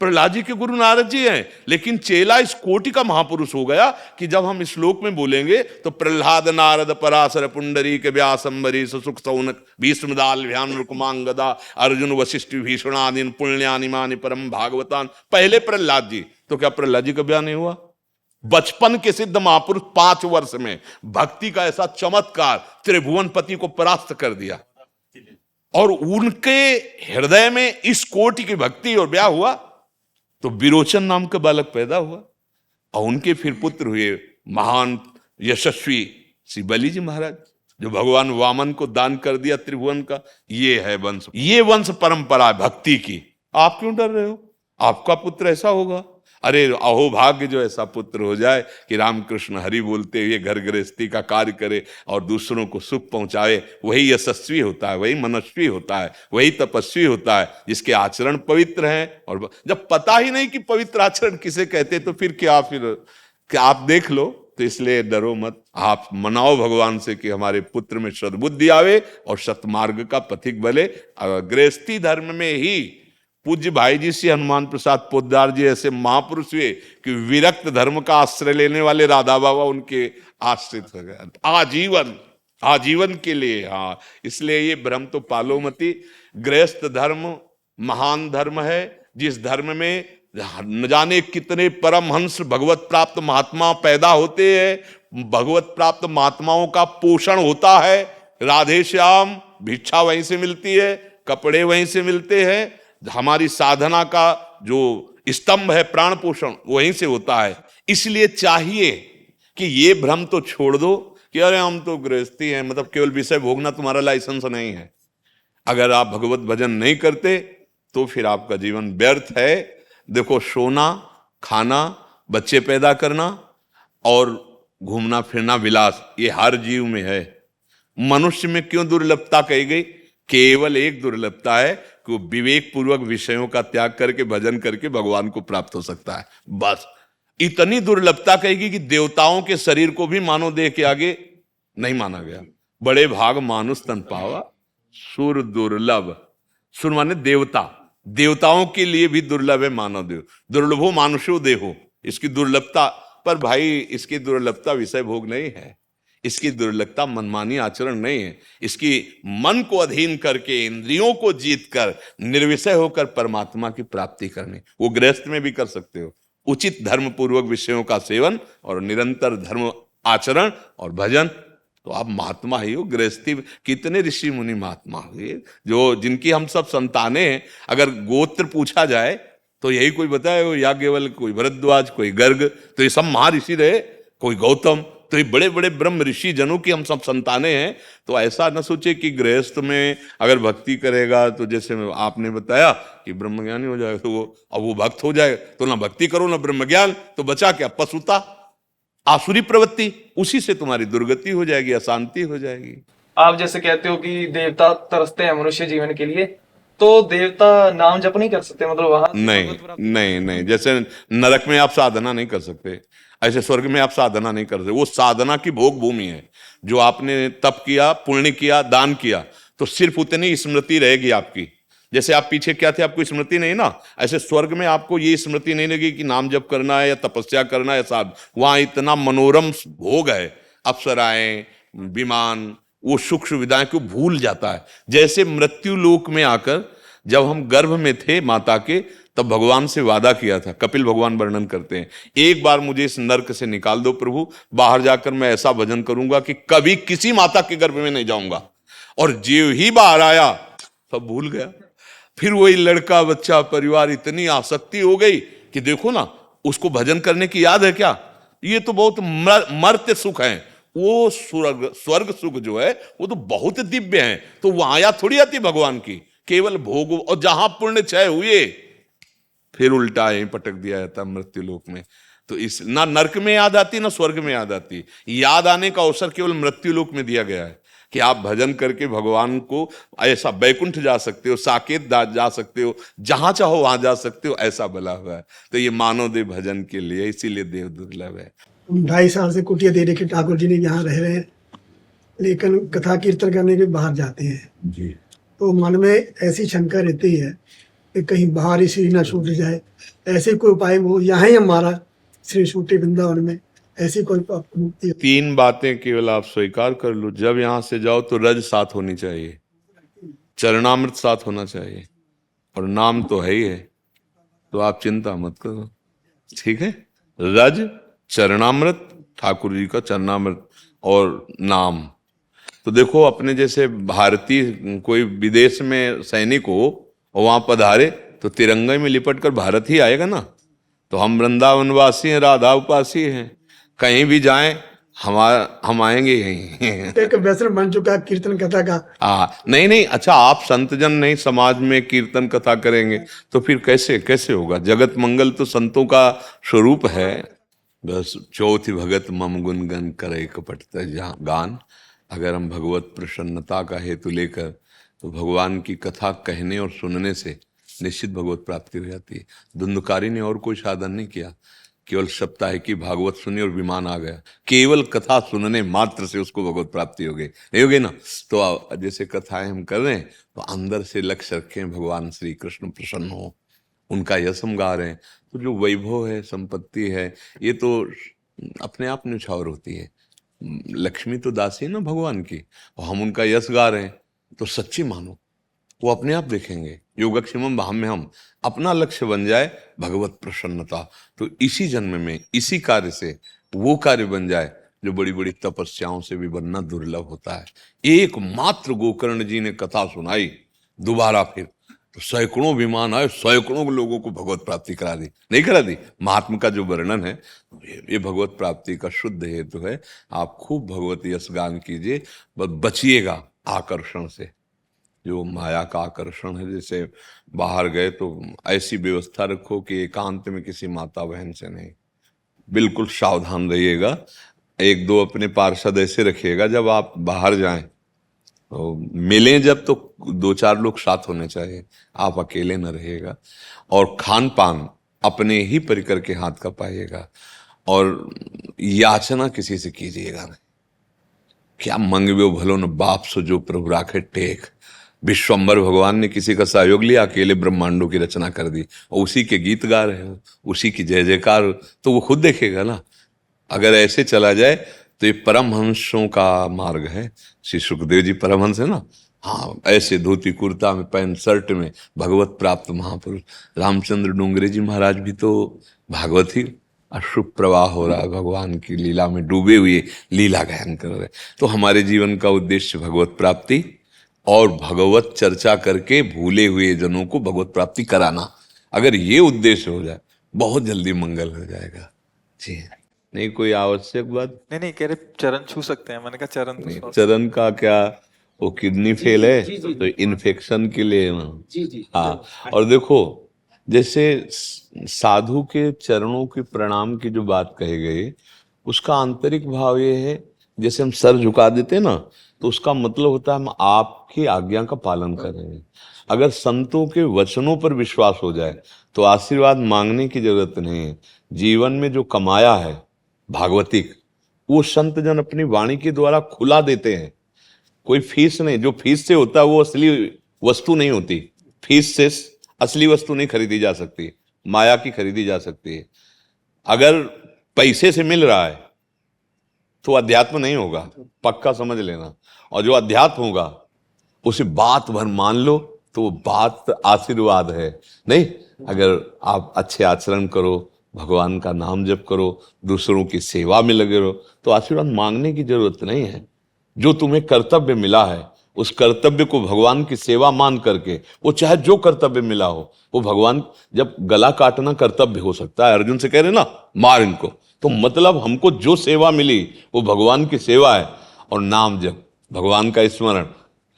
प्रहलाद जी के गुरु नारद जी हैं, लेकिन चेला इस कोटि का महापुरुष हो गया कि जब हम श्लोक में बोलेंगे तो प्रहलाद नारद पराशर पुंडरीक व्यास अम्बरीश सुख सौनक भीष्मदाल ध्यान रुक्मांगदा अर्जुन वशिष्ठ भीषणादीन पुण्यानिमानि परम भागवतान, पहले प्रहलाद जी। तो क्या प्रहलाद जी का बयान नहीं हुआ। बचपन के सिद्ध महापुरुष 5 वर्ष में भक्ति का ऐसा चमत्कार त्रिभुवनपति को परास्त कर दिया, और उनके हृदय में इस कोटि की भक्ति और ब्याह हुआ तो विरोचन नाम का बालक पैदा हुआ, और उनके फिर पुत्र हुए महान यशस्वी श्री बलि जी महाराज, जो भगवान वामन को दान कर दिया त्रिभुवन का। ये है वंश, ये वंश परंपरा भक्ति की। आप क्यों डर रहे हो, आपका पुत्र ऐसा होगा। अरे अहो भाग्य जो ऐसा पुत्र हो जाए कि रामकृष्ण हरि बोलते हुए घर गृहस्थी का कार्य करे और दूसरों को सुख पहुंचाए। वही यशस्वी होता है, वही मनस्वी होता है, वही तपस्वी होता है जिसके आचरण पवित्र हैं। और जब पता ही नहीं कि पवित्र आचरण किसे कहते, तो फिर क्या आप देख लो। तो इसलिए डरो मत, आप मनाओ भगवान से कि हमारे पुत्र में सद्बुद्धि आवे और सतमार्ग का पथिक बले। गृहस्थी धर्म में ही पूज्य भाई जी से हनुमान प्रसाद पोद्दार जी ऐसे महापुरुष हुए कि विरक्त धर्म का आश्रय लेने वाले राधा बाबा उनके आश्रित हो गए आजीवन, आजीवन के लिए। हाँ, इसलिए ये भ्रम तो पालो मती। गृहस्थ धर्म महान धर्म है, जिस धर्म में न जाने कितने परमहंस भगवत प्राप्त महात्मा पैदा होते हैं, भगवत प्राप्त महात्माओं का पोषण होता है। राधे श्याम, भिक्षा वहीं से मिलती है, कपड़े वहीं से मिलते हैं, हमारी साधना का जो स्तंभ है प्राण पोषण वहीं से होता है। इसलिए चाहिए कि ये भ्रम तो छोड़ दो कि अरे हम तो गृहस्थी हैं, मतलब केवल विषय भोगना तुम्हारा लाइसेंस नहीं है। अगर आप भगवत भजन नहीं करते तो फिर आपका जीवन व्यर्थ है। देखो, सोना, खाना, बच्चे पैदा करना और घूमना फिरना विलास, ये हर जीव में है। मनुष्य में क्यों दुर्लभता कही गई? केवल एक दुर्लभता है कि वो विवेक पूर्वक विषयों का त्याग करके भजन करके भगवान को प्राप्त हो सकता है, बस। इतनी दुर्लभता कहेगी कि देवताओं के शरीर को भी मानव देह के आगे नहीं माना गया। बड़े भाग मानुष तन पावा, सुर दुर्लभ। सुर माने देवता, देवताओं के लिए भी दुर्लभ है मानव देव। दुर्लभो मानुषो देहो, इसकी दुर्लभता। पर भाई, इसकी दुर्लभता विषय भोग नहीं है, इसकी दुर्लभता मनमानी आचरण नहीं है। इसकी मन को अधीन करके, इंद्रियों को जीत कर, निर्विषय होकर परमात्मा की प्राप्ति करनी। वो गृहस्थ में भी कर सकते हो। उचित धर्म पूर्वक विषयों का सेवन और निरंतर धर्म आचरण और भजन, तो आप महात्मा ही हो। गृहस्थी कितने ऋषि मुनि महात्मा हुए जो, जिनकी हम सब संतानें हैं। अगर गोत्र पूछा जाए तो यही कोई बताए, याज्ञवल्क्य, कोई भरद्वाज, कोई गर्ग, तो ये सब महर्षि रहे। कोई गौतम, तो ये बड़े बड़े ब्रह्म ऋषि जनों की हम सब संतानें हैं। तो ऐसा न सोचे कि गृहस्थ में अगर भक्ति करेगा तो जैसे आपने बताया कि ब्रह्मज्ञानी हो जाएगा, तो वो अब वो भक्त हो जाएगा। तो ना भक्ति करो ना ब्रह्मज्ञान, तो बचा क्या? पशुता, आसुरी प्रवृत्ति, उसी से तुम्हारी दुर्गति हो जाएगी, अशांति हो जाएगी। आप जैसे कहते हो कि देवता तरसते हैं मनुष्य जीवन के लिए, तो देवता नाम जप नहीं कर सकते, मतलब वहां नहीं, जैसे नरक में आप साधना नहीं कर सकते, ऐसे स्वर्ग में आप साधना नहीं कर सकते। वो साधना की भोग भूमि है। जो आपने तप किया, पुण्य किया, दान किया, तो सिर्फ उतनी स्मृति रहेगी आपकी। जैसे आप पीछे क्या थे, आपको स्मृति नहीं ना, ऐसे स्वर्ग में आपको ये स्मृति नहीं लगी कि नाम जप करना है या तपस्या करना है। साध वहां इतना मनोरम भोग है, अप्सराएं, विमान, वो सुख सुविधाएं को भूल जाता है। जैसे मृत्यु लोक में आकर जब हम गर्भ में थे माता के, तब भगवान से वादा किया था। कपिल भगवान वर्णन करते हैं, एक बार मुझे इस नर्क से निकाल दो प्रभु, बाहर जाकर मैं ऐसा भजन करूंगा कि कभी किसी माता के गर्भ में नहीं जाऊंगा। और जीव ही बाहर आया, सब भूल गया। फिर वही लड़का, बच्चा, परिवार, इतनी आसक्ति हो गई कि देखो ना, उसको भजन करने की याद है क्या? ये तो बहुत मर्त्य सुख है। वो स्वर्ग सुख जो है वो तो बहुत दिव्य है। तो वहां याद थोड़ी आती भगवान की, केवल भोग। और जहां पुण्य क्षय हुए फिर उल्टा यहीं पटक दिया जाता मृत्यु लोक में। तो इस ना नरक में याद आती ना स्वर्ग में याद आती। याद आने का अवसर केवल मृत्यु लोक में दिया गया है कि आप भजन करके भगवान को ऐसा बैकुंठ जा सकते हो, साकेत जा सकते हो, जहां चाहो वहां जा सकते हो, ऐसा बला हुआ है। तो ये मानव देव भजन के लिए, इसीलिए देव दुर्लभ है। 2.5 साल से कुटिया दे रहे कि ठाकुर जी ने यहाँ रह रहे हैं, लेकिन कथा कीर्तन करने के बाहर जाते हैं जी। तो मन में ऐसी शंका रहती है कि कहीं बाहर ही श्री न छूट जाए। ऐसे कोई उपाय हो, यहाँ ही हमारा श्री छूटे वृंदावन में, ऐसी कोई मुक्ति? 3 बातें केवल आप स्वीकार कर लो। जब यहां से जाओ तो रज साथ होनी चाहिए, चरणामृत साथ होना चाहिए, और नाम तो है ही है, तो आप चिंता मत करो, ठीक है। रज, चरणामृत, ठाकुर जी का चरणामृत और नाम। तो देखो, अपने जैसे भारतीय कोई विदेश में सैनिक हो और वहां पधारे तो तिरंगे में लिपट कर भारत ही आएगा ना। तो हम वृंदावनवासी हैं, राधा उपासी हैं, कहीं भी जाएं हम आएंगे यहीं। एक व्यसन बन चुका कीर्तन कथा का। नहीं, अच्छा, आप संतजन नहीं समाज में कीर्तन कथा करेंगे तो फिर कैसे होगा? जगत मंगल तो संतों का स्वरूप है। बस चौथी भगत मम गुनगन करे कपट गान। अगर हम भगवत प्रसन्नता का हेतु लेकर, तो भगवान की कथा कहने और सुनने से निश्चित भगवत प्राप्ति हो जाती है। धुंधकारी ने और कोई साधन नहीं किया, केवल सप्ताह की भागवत सुनी और विमान आ गया। केवल कथा सुनने मात्र से उसको भगवत प्राप्ति हो गई, नहीं हो गई ना? तो जैसे कथाएं हम कर रहे हैं, तो अंदर से लक्ष्य रखें भगवान श्री कृष्ण प्रसन्न हो, उनका यश हम गा रहे हैं। तो जो वैभव है, संपत्ति है, ये तो अपने आप न्यौछावर होती है। लक्ष्मी तो दासी है ना भगवान की, और हम उनका यश गा रहे हैं, तो सच्ची मानो, वो अपने आप देखेंगे। योगक्षेमम भाम्य हम, अपना लक्ष्य बन जाए भगवत प्रसन्नता, तो इसी जन्म में इसी कार्य से वो कार्य बन जाए जो बड़ी बड़ी तपस्याओं से भी बनना दुर्लभ होता है। एकमात्र गोकर्ण जी ने कथा सुनाई, दोबारा फिर तो सैकड़ों विमान आए, सैकड़ों लोगों को भगवत प्राप्ति करा दी, नहीं करा दी। महात्मा का जो वर्णन है ये भगवत प्राप्ति का शुद्ध हेतु है। आप खूब भगवत यश गान कीजिए, बस बचिएगा आकर्षण से, जो माया का आकर्षण है। जैसे बाहर गए तो ऐसी व्यवस्था रखो कि एकांत में किसी माता बहन से नहीं, बिल्कुल सावधान रहिएगा। एक दो अपने पार्षद ऐसे रखिएगा, जब आप बाहर जाएं तो मिलें जब, तो दो चार लोग साथ होने चाहिए, आप अकेले न रहिएगा। और खान पान अपने ही परिकर के हाथ का पाइएगा, और याचना किसी से कीजिएगा नहीं। क्या मंगवे भलो न बाप सो जो प्रभु राखे टेक। विश्वम्बर भगवान ने किसी का सहयोग लिया, अकेले ब्रह्मांडों की रचना कर दी, और उसी के गीत गा रहे हो, उसी की जय जयकार, तो वो खुद देखेगा ना। अगर ऐसे चला जाए तो ये परमहंसों का मार्ग है। श्री सुखदेव जी परमहंस है ना, हाँ, ऐसे धोती कुर्ता में, पैंट शर्ट में भगवत प्राप्त महापुरुष। रामचंद्र डोंगरे जी महाराज भी तो भागवत ही, अशुभ प्रवाह हो रहा है, भगवान की लीला में डूबे हुए लीला गायन कर रहे। तो हमारे जीवन का उद्देश्य भगवत प्राप्ति और भगवत चर्चा करके भूले हुए जनों को भगवत प्राप्ति कराना। अगर ये उद्देश्य हो जाए, बहुत जल्दी मंगल हो जाएगा। जी नहीं, कोई आवश्यक बात नहीं कह रहे चरण छू सकते हैं, मैंने कहा चरण तो नहीं। स्वास्थ्य। चरण का क्या, वो किडनी फेल है तो इन्फेक्शन के लिए ना। हाँ, और देखो जैसे साधु के चरणों के प्रणाम की जो बात कही गई, उसका आंतरिक भाव ये है, जैसे हम सर झुका देते हैं ना, तो उसका मतलब होता है हम आपकी आज्ञा का पालन कर रहे हैं। अगर संतों के वचनों पर विश्वास हो जाए तो आशीर्वाद मांगने की जरूरत नहीं है। जीवन में जो कमाया है भागवतिक, वो संत जन अपनी वाणी के द्वारा खुला देते हैं। कोई फीस नहीं, जो फीस से होता है वो असली वस्तु नहीं होती। फीस से असली वस्तु नहीं खरीदी जा सकती, माया की खरीदी जा सकती है। अगर पैसे से मिल रहा है तो अध्यात्म नहीं होगा, पक्का समझ लेना। और जो अध्यात्म होगा उसे बात भर मान लो तो वो बात आशीर्वाद है। नहीं, अगर आप अच्छे आचरण करो, भगवान का नाम जप करो, दूसरों की सेवा में लगे रहो, तो आशीर्वाद मांगने की जरूरत नहीं है। जो तुम्हें कर्तव्य मिला है, उस कर्तव्य को भगवान की सेवा मान करके, वो चाहे जो कर्तव्य मिला हो, वो भगवान, जब गला काटना कर्तव्य हो सकता है, अर्जुन से कह रहे ना मार इनको, तो मतलब हमको जो सेवा मिली वो भगवान की सेवा है। और नाम जप, भगवान का स्मरण,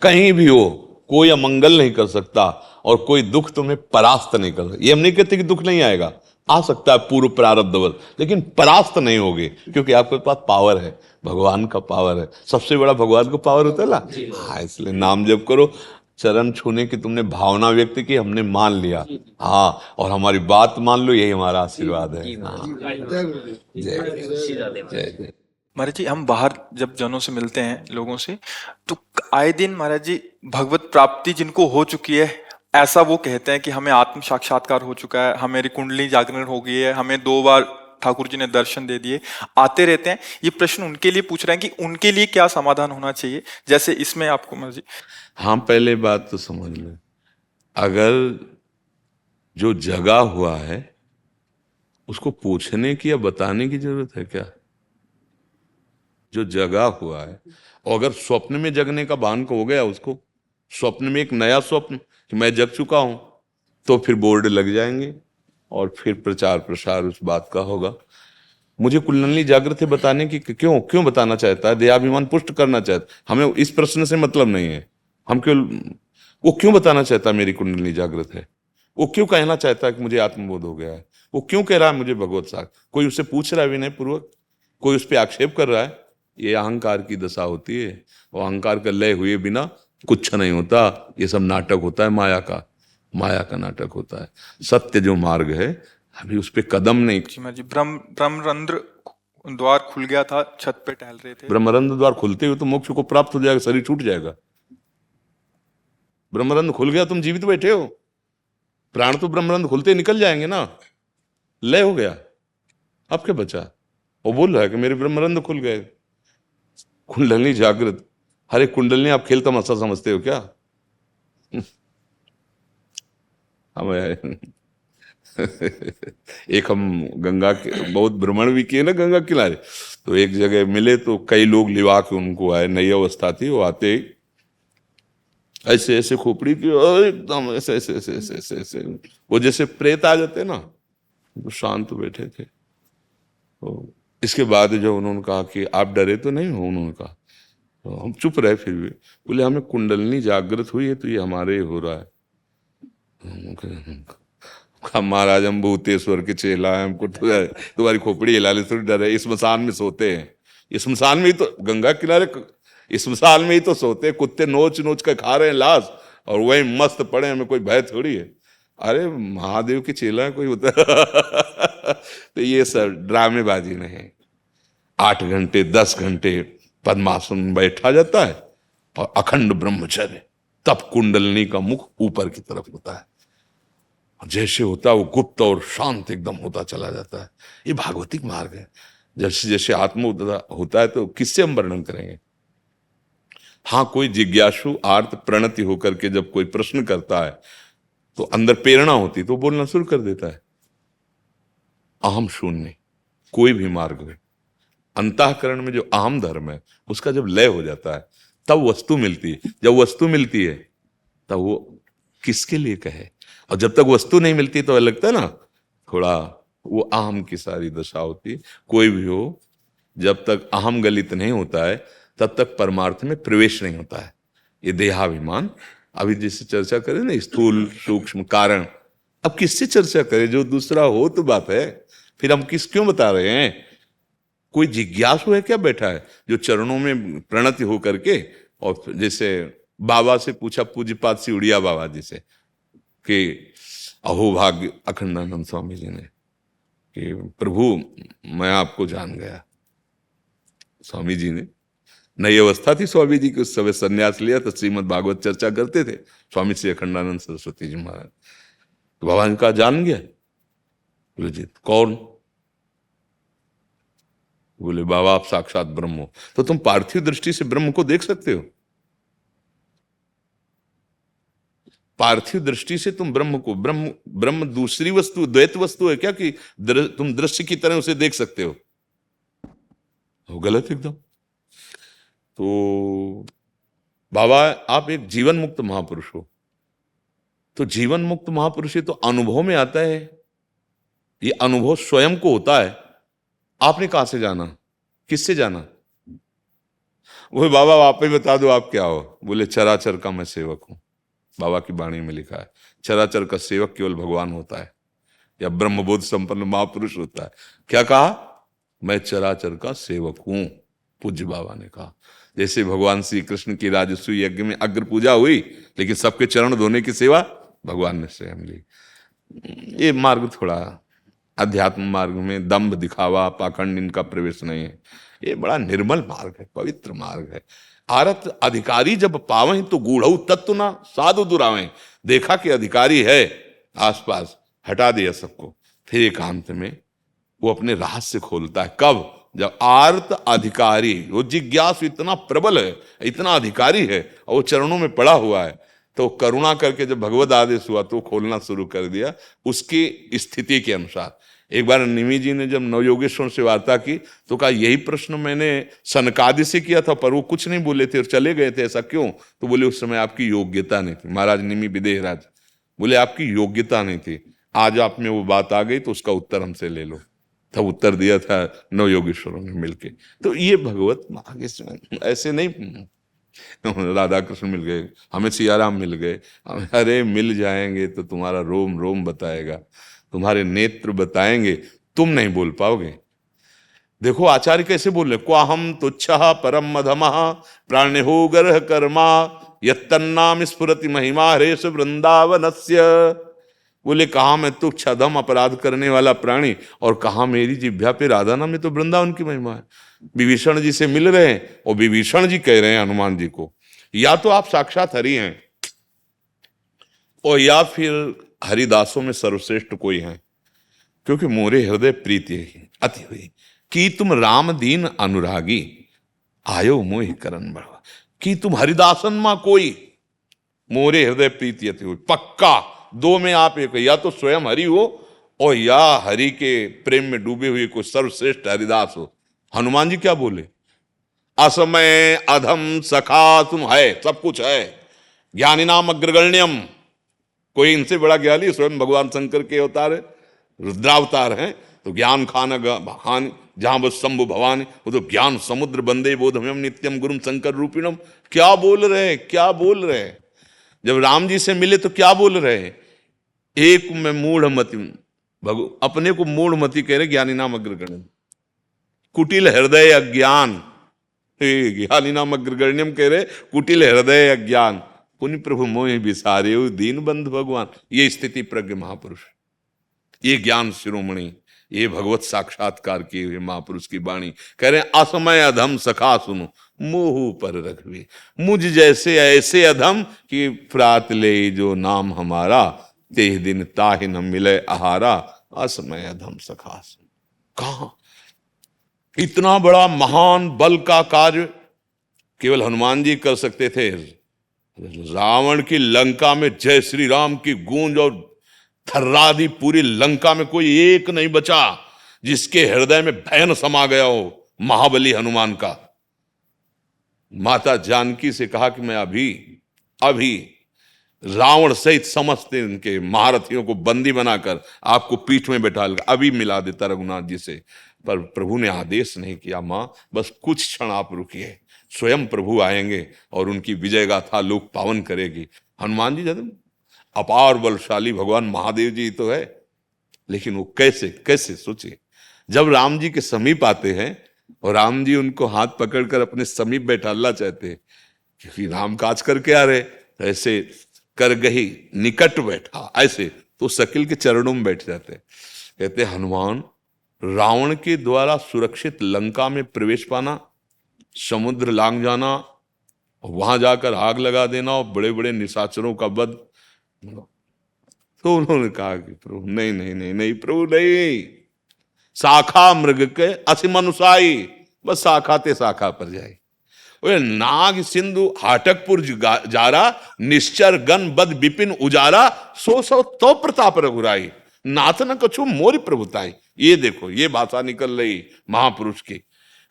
कहीं भी हो कोई अमंगल नहीं कर सकता, और कोई दुख तुम्हें परास्त नहीं कर सकता। ये हम नहीं कहते कि दुख नहीं आएगा, आ सकता है पूर्व प्रारब्धवश, लेकिन परास्त नहीं होगे, क्योंकि आपके पास पावर है, भगवान का पावर है। सबसे बड़ा भगवान का पावर होता है ना। हाँ, इसलिए नाम जप करो। चरण छूने की तुमने भावना व्यक्त की, हमने मान लिया, हाँ, और हमारी बात मान लो, यही हमारा आशीर्वाद है। हाँ। जय। महाराज जी, हम बाहर जब जनों से मिलते हैं, लोगों से, तो आए दिन महाराज जी भगवत प्राप्ति जिनको हो चुकी है, ऐसा वो कहते हैं कि हमें आत्म साक्षात्कार हो चुका है, हमारी कुंडली जागरण हो गई है, हमें 2 बार ठाकुर जी ने दर्शन दे दिए, आते रहते हैं। ये प्रश्न उनके लिए पूछ रहे हैं कि उनके लिए क्या समाधान होना चाहिए, जैसे इसमें आपको महाराज जी। हाँ, पहले बात तो समझ लो, अगर जो जगा हुआ है उसको पूछने की या बताने की जरूरत है क्या? जो जगा हुआ है, और अगर स्वप्न में जगने का भान हो गया उसको, स्वप्न में एक नया स्वप्न कि मैं जग चुका हूं, तो फिर बोर्ड लग जाएंगे और फिर प्रचार प्रसार उस बात का होगा। मुझे कुंडली जागृत है बताने की, क्यों बताना चाहता है? देहाभिमान पुष्ट करना चाहता है, हमें इस प्रश्न से मतलब नहीं है। हम वो क्यों बताना चाहता है मेरी कुंडली जागृत है? वो क्यों कहना चाहता है कि मुझे आत्मबोध हो गया है? वो क्यों कह रहा है मुझे भगवत साख? कोई उससे पूछ रहा है विनय पूर्वक, कोई उस पर आक्षेप कर रहा है? ये अहंकार की दशा होती है, और अहंकार का लय हुए बिना कुछ नहीं होता। ये सब नाटक होता है, माया का नाटक होता है। सत्य जो मार्ग है, अभी उस पर कदम नहीं। जी, ब्रह्मरंध्र द्वार खुल गया था, छत पे टहल रहे थे। ब्रह्मरंध्र द्वार खुलते हुए तो मोक्ष को प्राप्त हो जाएगा, शरीर छूट जाएगा। ब्रह्मरंध्र खुल गया, तुम जीवित बैठे हो, प्राण तो ब्रह्मरंध्र खुलते निकल जाएंगे ना। लय हो गया, अब क्या बचा? वो बोल रहा है कि मेरे ब्रह्मरंध्र खुल गए, कुंडली जागृत। अरे कुंडली आप खेल तमाशा समझते हो क्या? एक हम गंगा के बहुत भ्रमण भी किए ना गंगा किनारे, तो एक जगह मिले तो कई लोग लिवा के उनको आए, नई अवस्था थी। वो आते ही ऐसे ऐसे खोपड़ी की और एकदम ऐसे ऐसे ऐसे ऐसे ऐसे ऐसे, वो जैसे प्रेत आ जाते ना, वो शांत बैठे थे। तो इसके बाद जब उन्होंने कहा कि आप डरे तो नहीं हो, उन्होंने कहा, तो हम चुप रहे। फिर भी बोले हमें कुंडलनी जागृत हुई है, तो ये हमारे ही हो रहा है। हम महाराज हम भूतेश्वर के चेला हैं, हमको तो तुम्हारी खोपड़ी हिलाने से डर है। स्मशान में सोते हैं, स्मशान में ही तो, गंगा किनारे स्मशान में ही तो सोते हैं। कुत्ते नोच नोच के खा रहे हैं लाश, और वही मस्त पड़े, हमें कोई भय थोड़ी है। अरे महादेव के चेला है कोई होता तो ये सब ड्रामेबाजी नहीं। 8 घंटे 10 घंटे पद्मासन में बैठा जाता है और अखंड ब्रह्मचर्य, तब कुंडलनी का मुख ऊपर की तरफ होता है। जैसे होता है वो गुप्त और शांत एकदम होता चला जाता है। ये भागवतिक मार्ग है। जैसे जैसे आत्मोदय होता है तो किससे हम वर्णन करेंगे। हाँ, कोई जिज्ञासु आर्त प्रणति होकर के जब कोई प्रश्न करता है तो अंदर प्रेरणा होती तो बोलना शुरू कर देता है। अहम शून्य कोई भी मार्ग है, अंतःकरण में जो अहम धर्म है उसका जब लय हो जाता है तब वस्तु मिलती है। जब वस्तु मिलती है तब वो किसके लिए कहे, और जब तक वस्तु नहीं मिलती तो लगता है ना थोड़ा वो अहम की सारी दशा होती है। कोई भी हो, जब तक अहम गलित नहीं होता है तब तक परमार्थ में प्रवेश नहीं होता है। ये देहाभिमान, अभी जिससे चर्चा करें ना स्थूल सूक्ष्म कारण, अब किससे चर्चा करें, जो दूसरा हो तो बात है, फिर हम क्यों बता रहे हैं। कोई जिज्ञासु है क्या बैठा है जो चरणों में प्रणति हो करके, और जैसे बाबा से पूछा पूज्यपाद सिउड़िया बाबा जी से कि अहो भाग्य अखंडानंद स्वामी जी ने कि प्रभु मैं आपको जान गया। स्वामी जी ने नई अवस्था थी स्वामी जी की, उस समय संन्यास लिया तो श्रीमद् भागवत चर्चा करते थे स्वामी श्री अखंडानंद सरस्वती जी महाराज। तो बाबा ने कहा जान गया। बोले जी कौन? बोले बाबा आप साक्षात ब्रह्म हो। तो तुम पार्थिव दृष्टि से ब्रह्म को देख सकते हो? पार्थिव दृष्टि से तुम ब्रह्म को, ब्रह्म दूसरी वस्तु द्वैत वस्तु है क्या कि तुम दृश्य की तरह उसे देख सकते हो? वो गलत एकदम। तो बाबा आप एक जीवन मुक्त महापुरुष हो। तो जीवन मुक्त महापुरुष तो अनुभव में आता है, ये अनुभव स्वयं को होता है। आपने कहां से जाना, किससे जाना? वो बाबा आप ही बता दो आप क्या हो। बोले चराचर का मैं सेवक हूं। बाबा की वाणी में लिखा है चराचर का सेवक केवल भगवान होता है या ब्रह्मबोध संपन्न महापुरुष होता है। क्या कहा? मैं चराचर का सेवक हूं, पूज्य बाबा ने कहा। जैसे भगवान श्री कृष्ण की राजस्व यज्ञ में अग्र पूजा हुई, लेकिन सबके चरण धोने की सेवा भगवान ने स्वयं ली। ये मार्ग थोड़ा अध्यात्म मार्ग में दंभ दिखावा पाखंड इनका प्रवेश नहीं है। ये बड़ा निर्मल मार्ग है, पवित्र मार्ग है। आरत अधिकारी जब पावें तो गूढ़ऊ तत्व ना साधु दुरावें। देखा कि अधिकारी है आसपास, हटा दिया सबको, फिर एकांत में वो अपने रहस्य खोलता है। कब? जब आर्त अधिकारी, वो जिज्ञासु इतना प्रबल है, इतना अधिकारी है और वो चरणों में पड़ा हुआ है, तो करुणा करके जब भगवद आदेश हुआ तो खोलना शुरू कर दिया उसकी स्थिति के अनुसार। एक बार निमि जी ने जब नवयोगेश्वर से वार्ता की तो कहा यही प्रश्न मैंने सनकादि से किया था पर वो कुछ नहीं बोले थे और चले गए थे, ऐसा क्यों? तो बोले उस समय आपकी योग्यता नहीं थी। महाराज निमि विदेहराज बोले आपकी योग्यता नहीं थी, आज आप में वो बात आ गई तो उसका उत्तर हमसे ले लो। तब उत्तर दिया था नवयोगेश्वरों ने मिलके। तो ये भगवत मार्ग ऐसे नहीं राधा कृष्ण मिल गए, हमें सियाराम मिल गए, अरे मिल जाएंगे तो तुम्हारा रोम रोम बताएगा, तुम्हारे नेत्र बताएंगे, तुम नहीं बोल पाओगे। देखो आचार्य कैसे बोल रहे, क्वाहम तुच्छः परम मधमः प्राणिहो गर्ह कर्मा यत्तन्नाम स्फुरति महिमा हरेश वृंदावनस्य। बोले कहा मैं तुच्छ अधम अपराध करने वाला प्राणी और कहा मेरी जिह्वा पे राधा नाम में तो वृंदावन की महिमा है। विभीषण जी से मिल रहे हैं और विभीषण जी कह रहे हैं हनुमान जी को या तो आप साक्षात हरि हैं और या फिर हरिदासों में सर्वश्रेष्ठ कोई हैं, क्योंकि मोरे हृदय प्रीति अति हुई कि तुम राम दीन अनुरागी आयो मोहि करन बढ़वा। कि तुम हरिदासन मां कोई मोरे हृदय प्रीति अति हुई। पक्का दो में आप एक, या तो स्वयं हरि हो और या हरि के प्रेम में डूबे हुए कोई सर्वश्रेष्ठ हरिदास हो। हनुमान जी क्या बोले? असमय अधम सखा तुम है, सब कुछ है, ज्ञानी नाम अग्रगण्यम, कोई इनसे बड़ा ज्ञानी स्वयं भगवान शंकर के अवतार है, रुद्रावतार हैं। तो ज्ञान खान जहां बस शंभु भवानी, वो तो ज्ञान समुद्र बंदे बोधम्यम नित्यम गुरुम शंकर रूपिणम। क्या बोल रहे हैं, क्या बोल रहे हैं? जब राम जी से मिले तो क्या बोल रहे हैं? एक में मूढ़मति, अपने को मूढ़मति कह रहे, ज्ञानी नाम अग्रगण्यम। कुटिल हृदय अज्ञान, ज्ञानी नाम अग्रगण्यम कह रहे, कुटिल हृदय अज्ञान, पुनि प्रभु मोहि बिसारे दीन बंधु भगवान। ये स्थिति प्रज्ञ महापुरुष, ये ज्ञान शिरोमणि, ये भगवत साक्षात्कार किए हुए महापुरुष की वाणी कह रहे हैं, असमय अधम सखा सुनो मोह पर रखवे, मुझ जैसे ऐसे अधम कि प्रात ले जो नाम हमारा, तेह दिन ताहि न मिले आहारा, असमय अधम सखा सुनो। कहां इतना बड़ा महान बल का कार्य केवल हनुमान जी कर सकते थे। रावण की लंका में जय श्री राम की गूंज और थर्रा दी पूरी लंका में, कोई एक नहीं बचा जिसके हृदय में भय न समा गया हो महाबली हनुमान का। माता जानकी से कहा कि मैं अभी रावण सहित समस्त इनके महारथियों को बंदी बनाकर आपको पीठ में बैठा लगा, अभी मिला देता रघुनाथ जी से। पर प्रभु ने आदेश नहीं किया, मां बस कुछ क्षण आप रुकिए, स्वयं प्रभु आएंगे और उनकी विजय गाथा लोक पावन करेगी। हनुमान जी जब अपार बलशाली भगवान महादेव जी तो है, लेकिन वो कैसे सोचिए, जब राम जी के समीप आते हैं और राम जी उनको हाथ पकड़कर अपने समीप बैठाना चाहते हैं, क्योंकि राम काज करके आ रहे, तो ऐसे कर गही निकट बैठा, ऐसे तो शकील के चरणों में बैठ जाते। कहते हनुमान, रावण के द्वारा सुरक्षित लंका में प्रवेश पाना, समुद्र लांग जाना, वहां जाकर आग लगा देना और बड़े बड़े निशाचरों का वध। तो उन्होंने कहा कि प्रभु नहीं प्रभु नहीं, शाखा मृग के असिम अनुसाई, बस शाखा ते शाखा पर जाए। नाग सिंधु हाटकपुर जारा, निश्चर गण बद विपिन उजारा, सो तो प्रताप रघुराई, नाथ न कछु मोरी प्रभुताई। ये देखो, ये भाषा निकल रही महापुरुष की।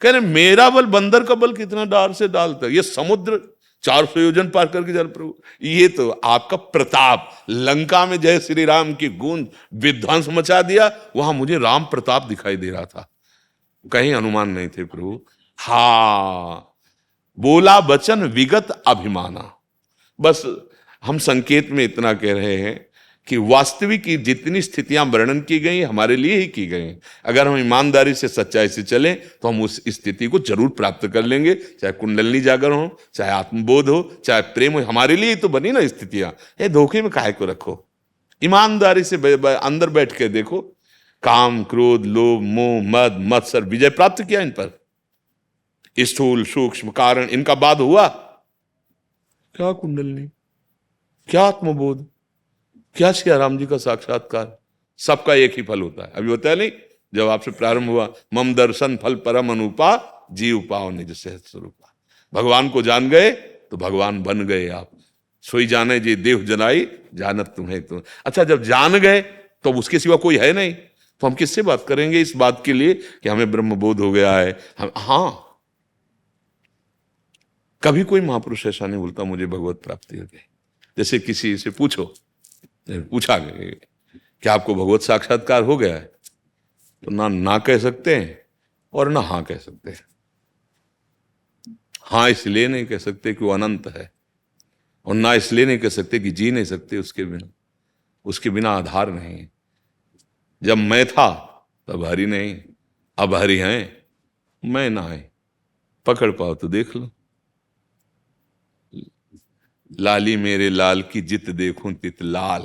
कह रहे मेरा बल बंदर का बल कितना डार से डाल तक, ये समुद्र 400 योजन पार करके चल प्रभु, ये तो आपका प्रताप। लंका में जय श्री राम की गूंज विध्वंस मचा दिया, वहां मुझे राम प्रताप दिखाई दे रहा था, कहीं हनुमान नहीं थे प्रभु। हा बोला वचन विगत अभिमाना। बस हम संकेत में इतना कह रहे हैं कि वास्तविक की जितनी स्थितियां वर्णन की गई हमारे लिए ही की गई। अगर हम ईमानदारी से सच्चाई से चलें तो हम उस स्थिति को जरूर प्राप्त कर लेंगे, चाहे कुंडलनी जागर हो, चाहे आत्मबोध हो, चाहे प्रेम हो, हमारे लिए तो बनी ना स्थितियां। ये धोखे में काहे को रखो, ईमानदारी से अंदर बैठ के देखो। काम क्रोध लोभ मोह मद मत्सर विजय प्राप्त किया इन पर, स्थूल सूक्ष्म कारण इनका बाद हुआ क्या? कुंडलनी, क्या आत्मबोध, क्या श्री राम जी का साक्षात्कार, सबका एक ही फल होता है। अभी होता है नहीं, जब आपसे प्रारंभ हुआ, मम दर्शन फल परम अनुपा, जीव पाओ निज सहज स्वरूपा। भगवान को जान गए तो भगवान बन गए आप। सोई जाने जे देव जनाई, जानत तुम्हें तुम। अच्छा, जब जान गए तो उसके सिवा कोई है नहीं, तो हम किससे बात करेंगे इस बात के लिए कि हमें ब्रह्म बोध हो गया है? हाँ, कभी कोई महापुरुष ऐसा नहीं बोलता मुझे भगवत प्राप्ति हो गई। जैसे किसी से पूछा गया कि आपको भगवत साक्षात्कार हो गया है, तो ना कह सकते हैं और ना हाँ कह सकते हैं। हाँ इसलिए नहीं कह सकते कि वो अनंत है, और ना इसलिए नहीं कह सकते कि जी नहीं सकते उसके बिना आधार नहीं है। जब मैं था तब हरि नहीं, अब हरि हैं, मैं ना है, पकड़ पाओ तो देख लो। लाली मेरे लाल की जित देखूं तित लाल,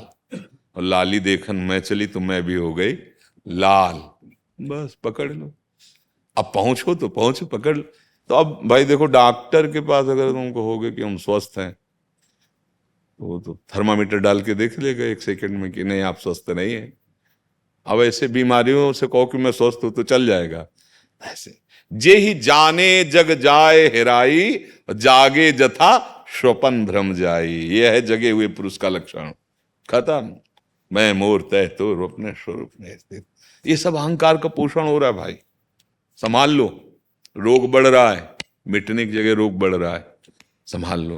और लाली देखन मैं चली तो मैं भी हो गई लाल। बस पकड़ लो, अब पहुंचो तो पहुंचो, पकड़ लो। तो अब भाई देखो, डॉक्टर के पास अगर तुमको हो गए कि हम स्वस्थ हैं, तो वो तो थर्मामीटर डाल के देख लेगा 1 सेकंड में कि नहीं आप स्वस्थ नहीं है। अब ऐसे बीमारियों से कहो कि मैं स्वस्थ हूं तो चल जाएगा। ऐसे जे ही जाने जग जाए हेराई, जागे जथा स्वपन भ्रम जाई। ये है जगे हुए पुरुष का लक्षण। खत्म, मैं मोर तय तो अपने स्वरूप में स्थित। ये सब अहंकार का पोषण हो रहा है भाई, संभाल लो। रोग बढ़ रहा है, मिटने की जगह रोग बढ़ रहा है, संभाल लो।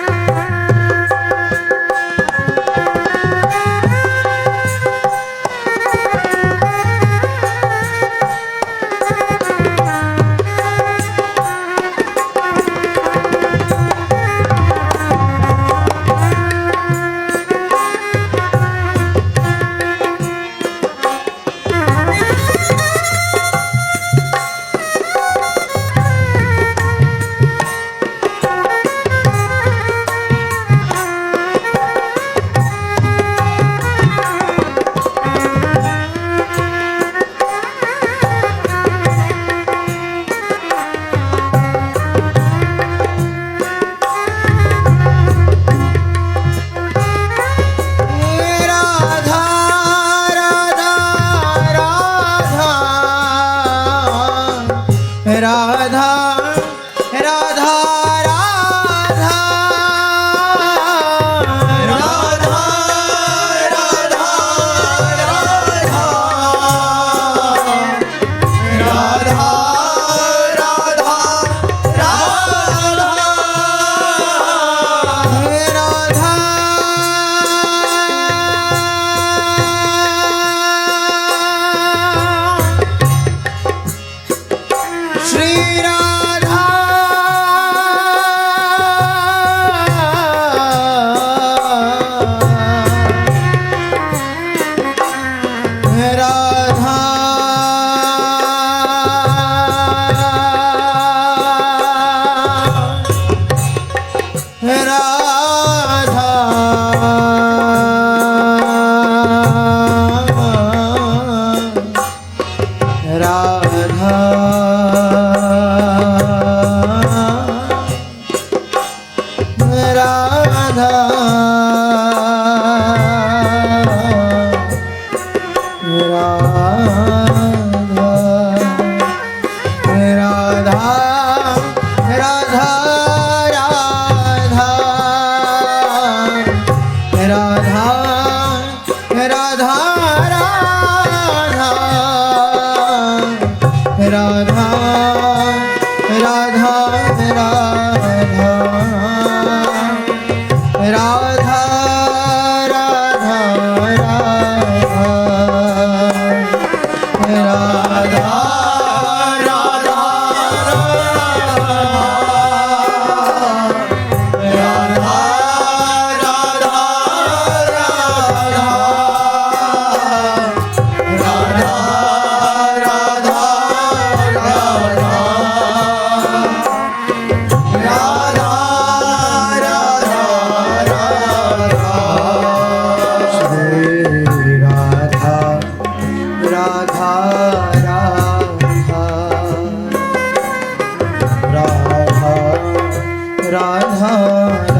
राधा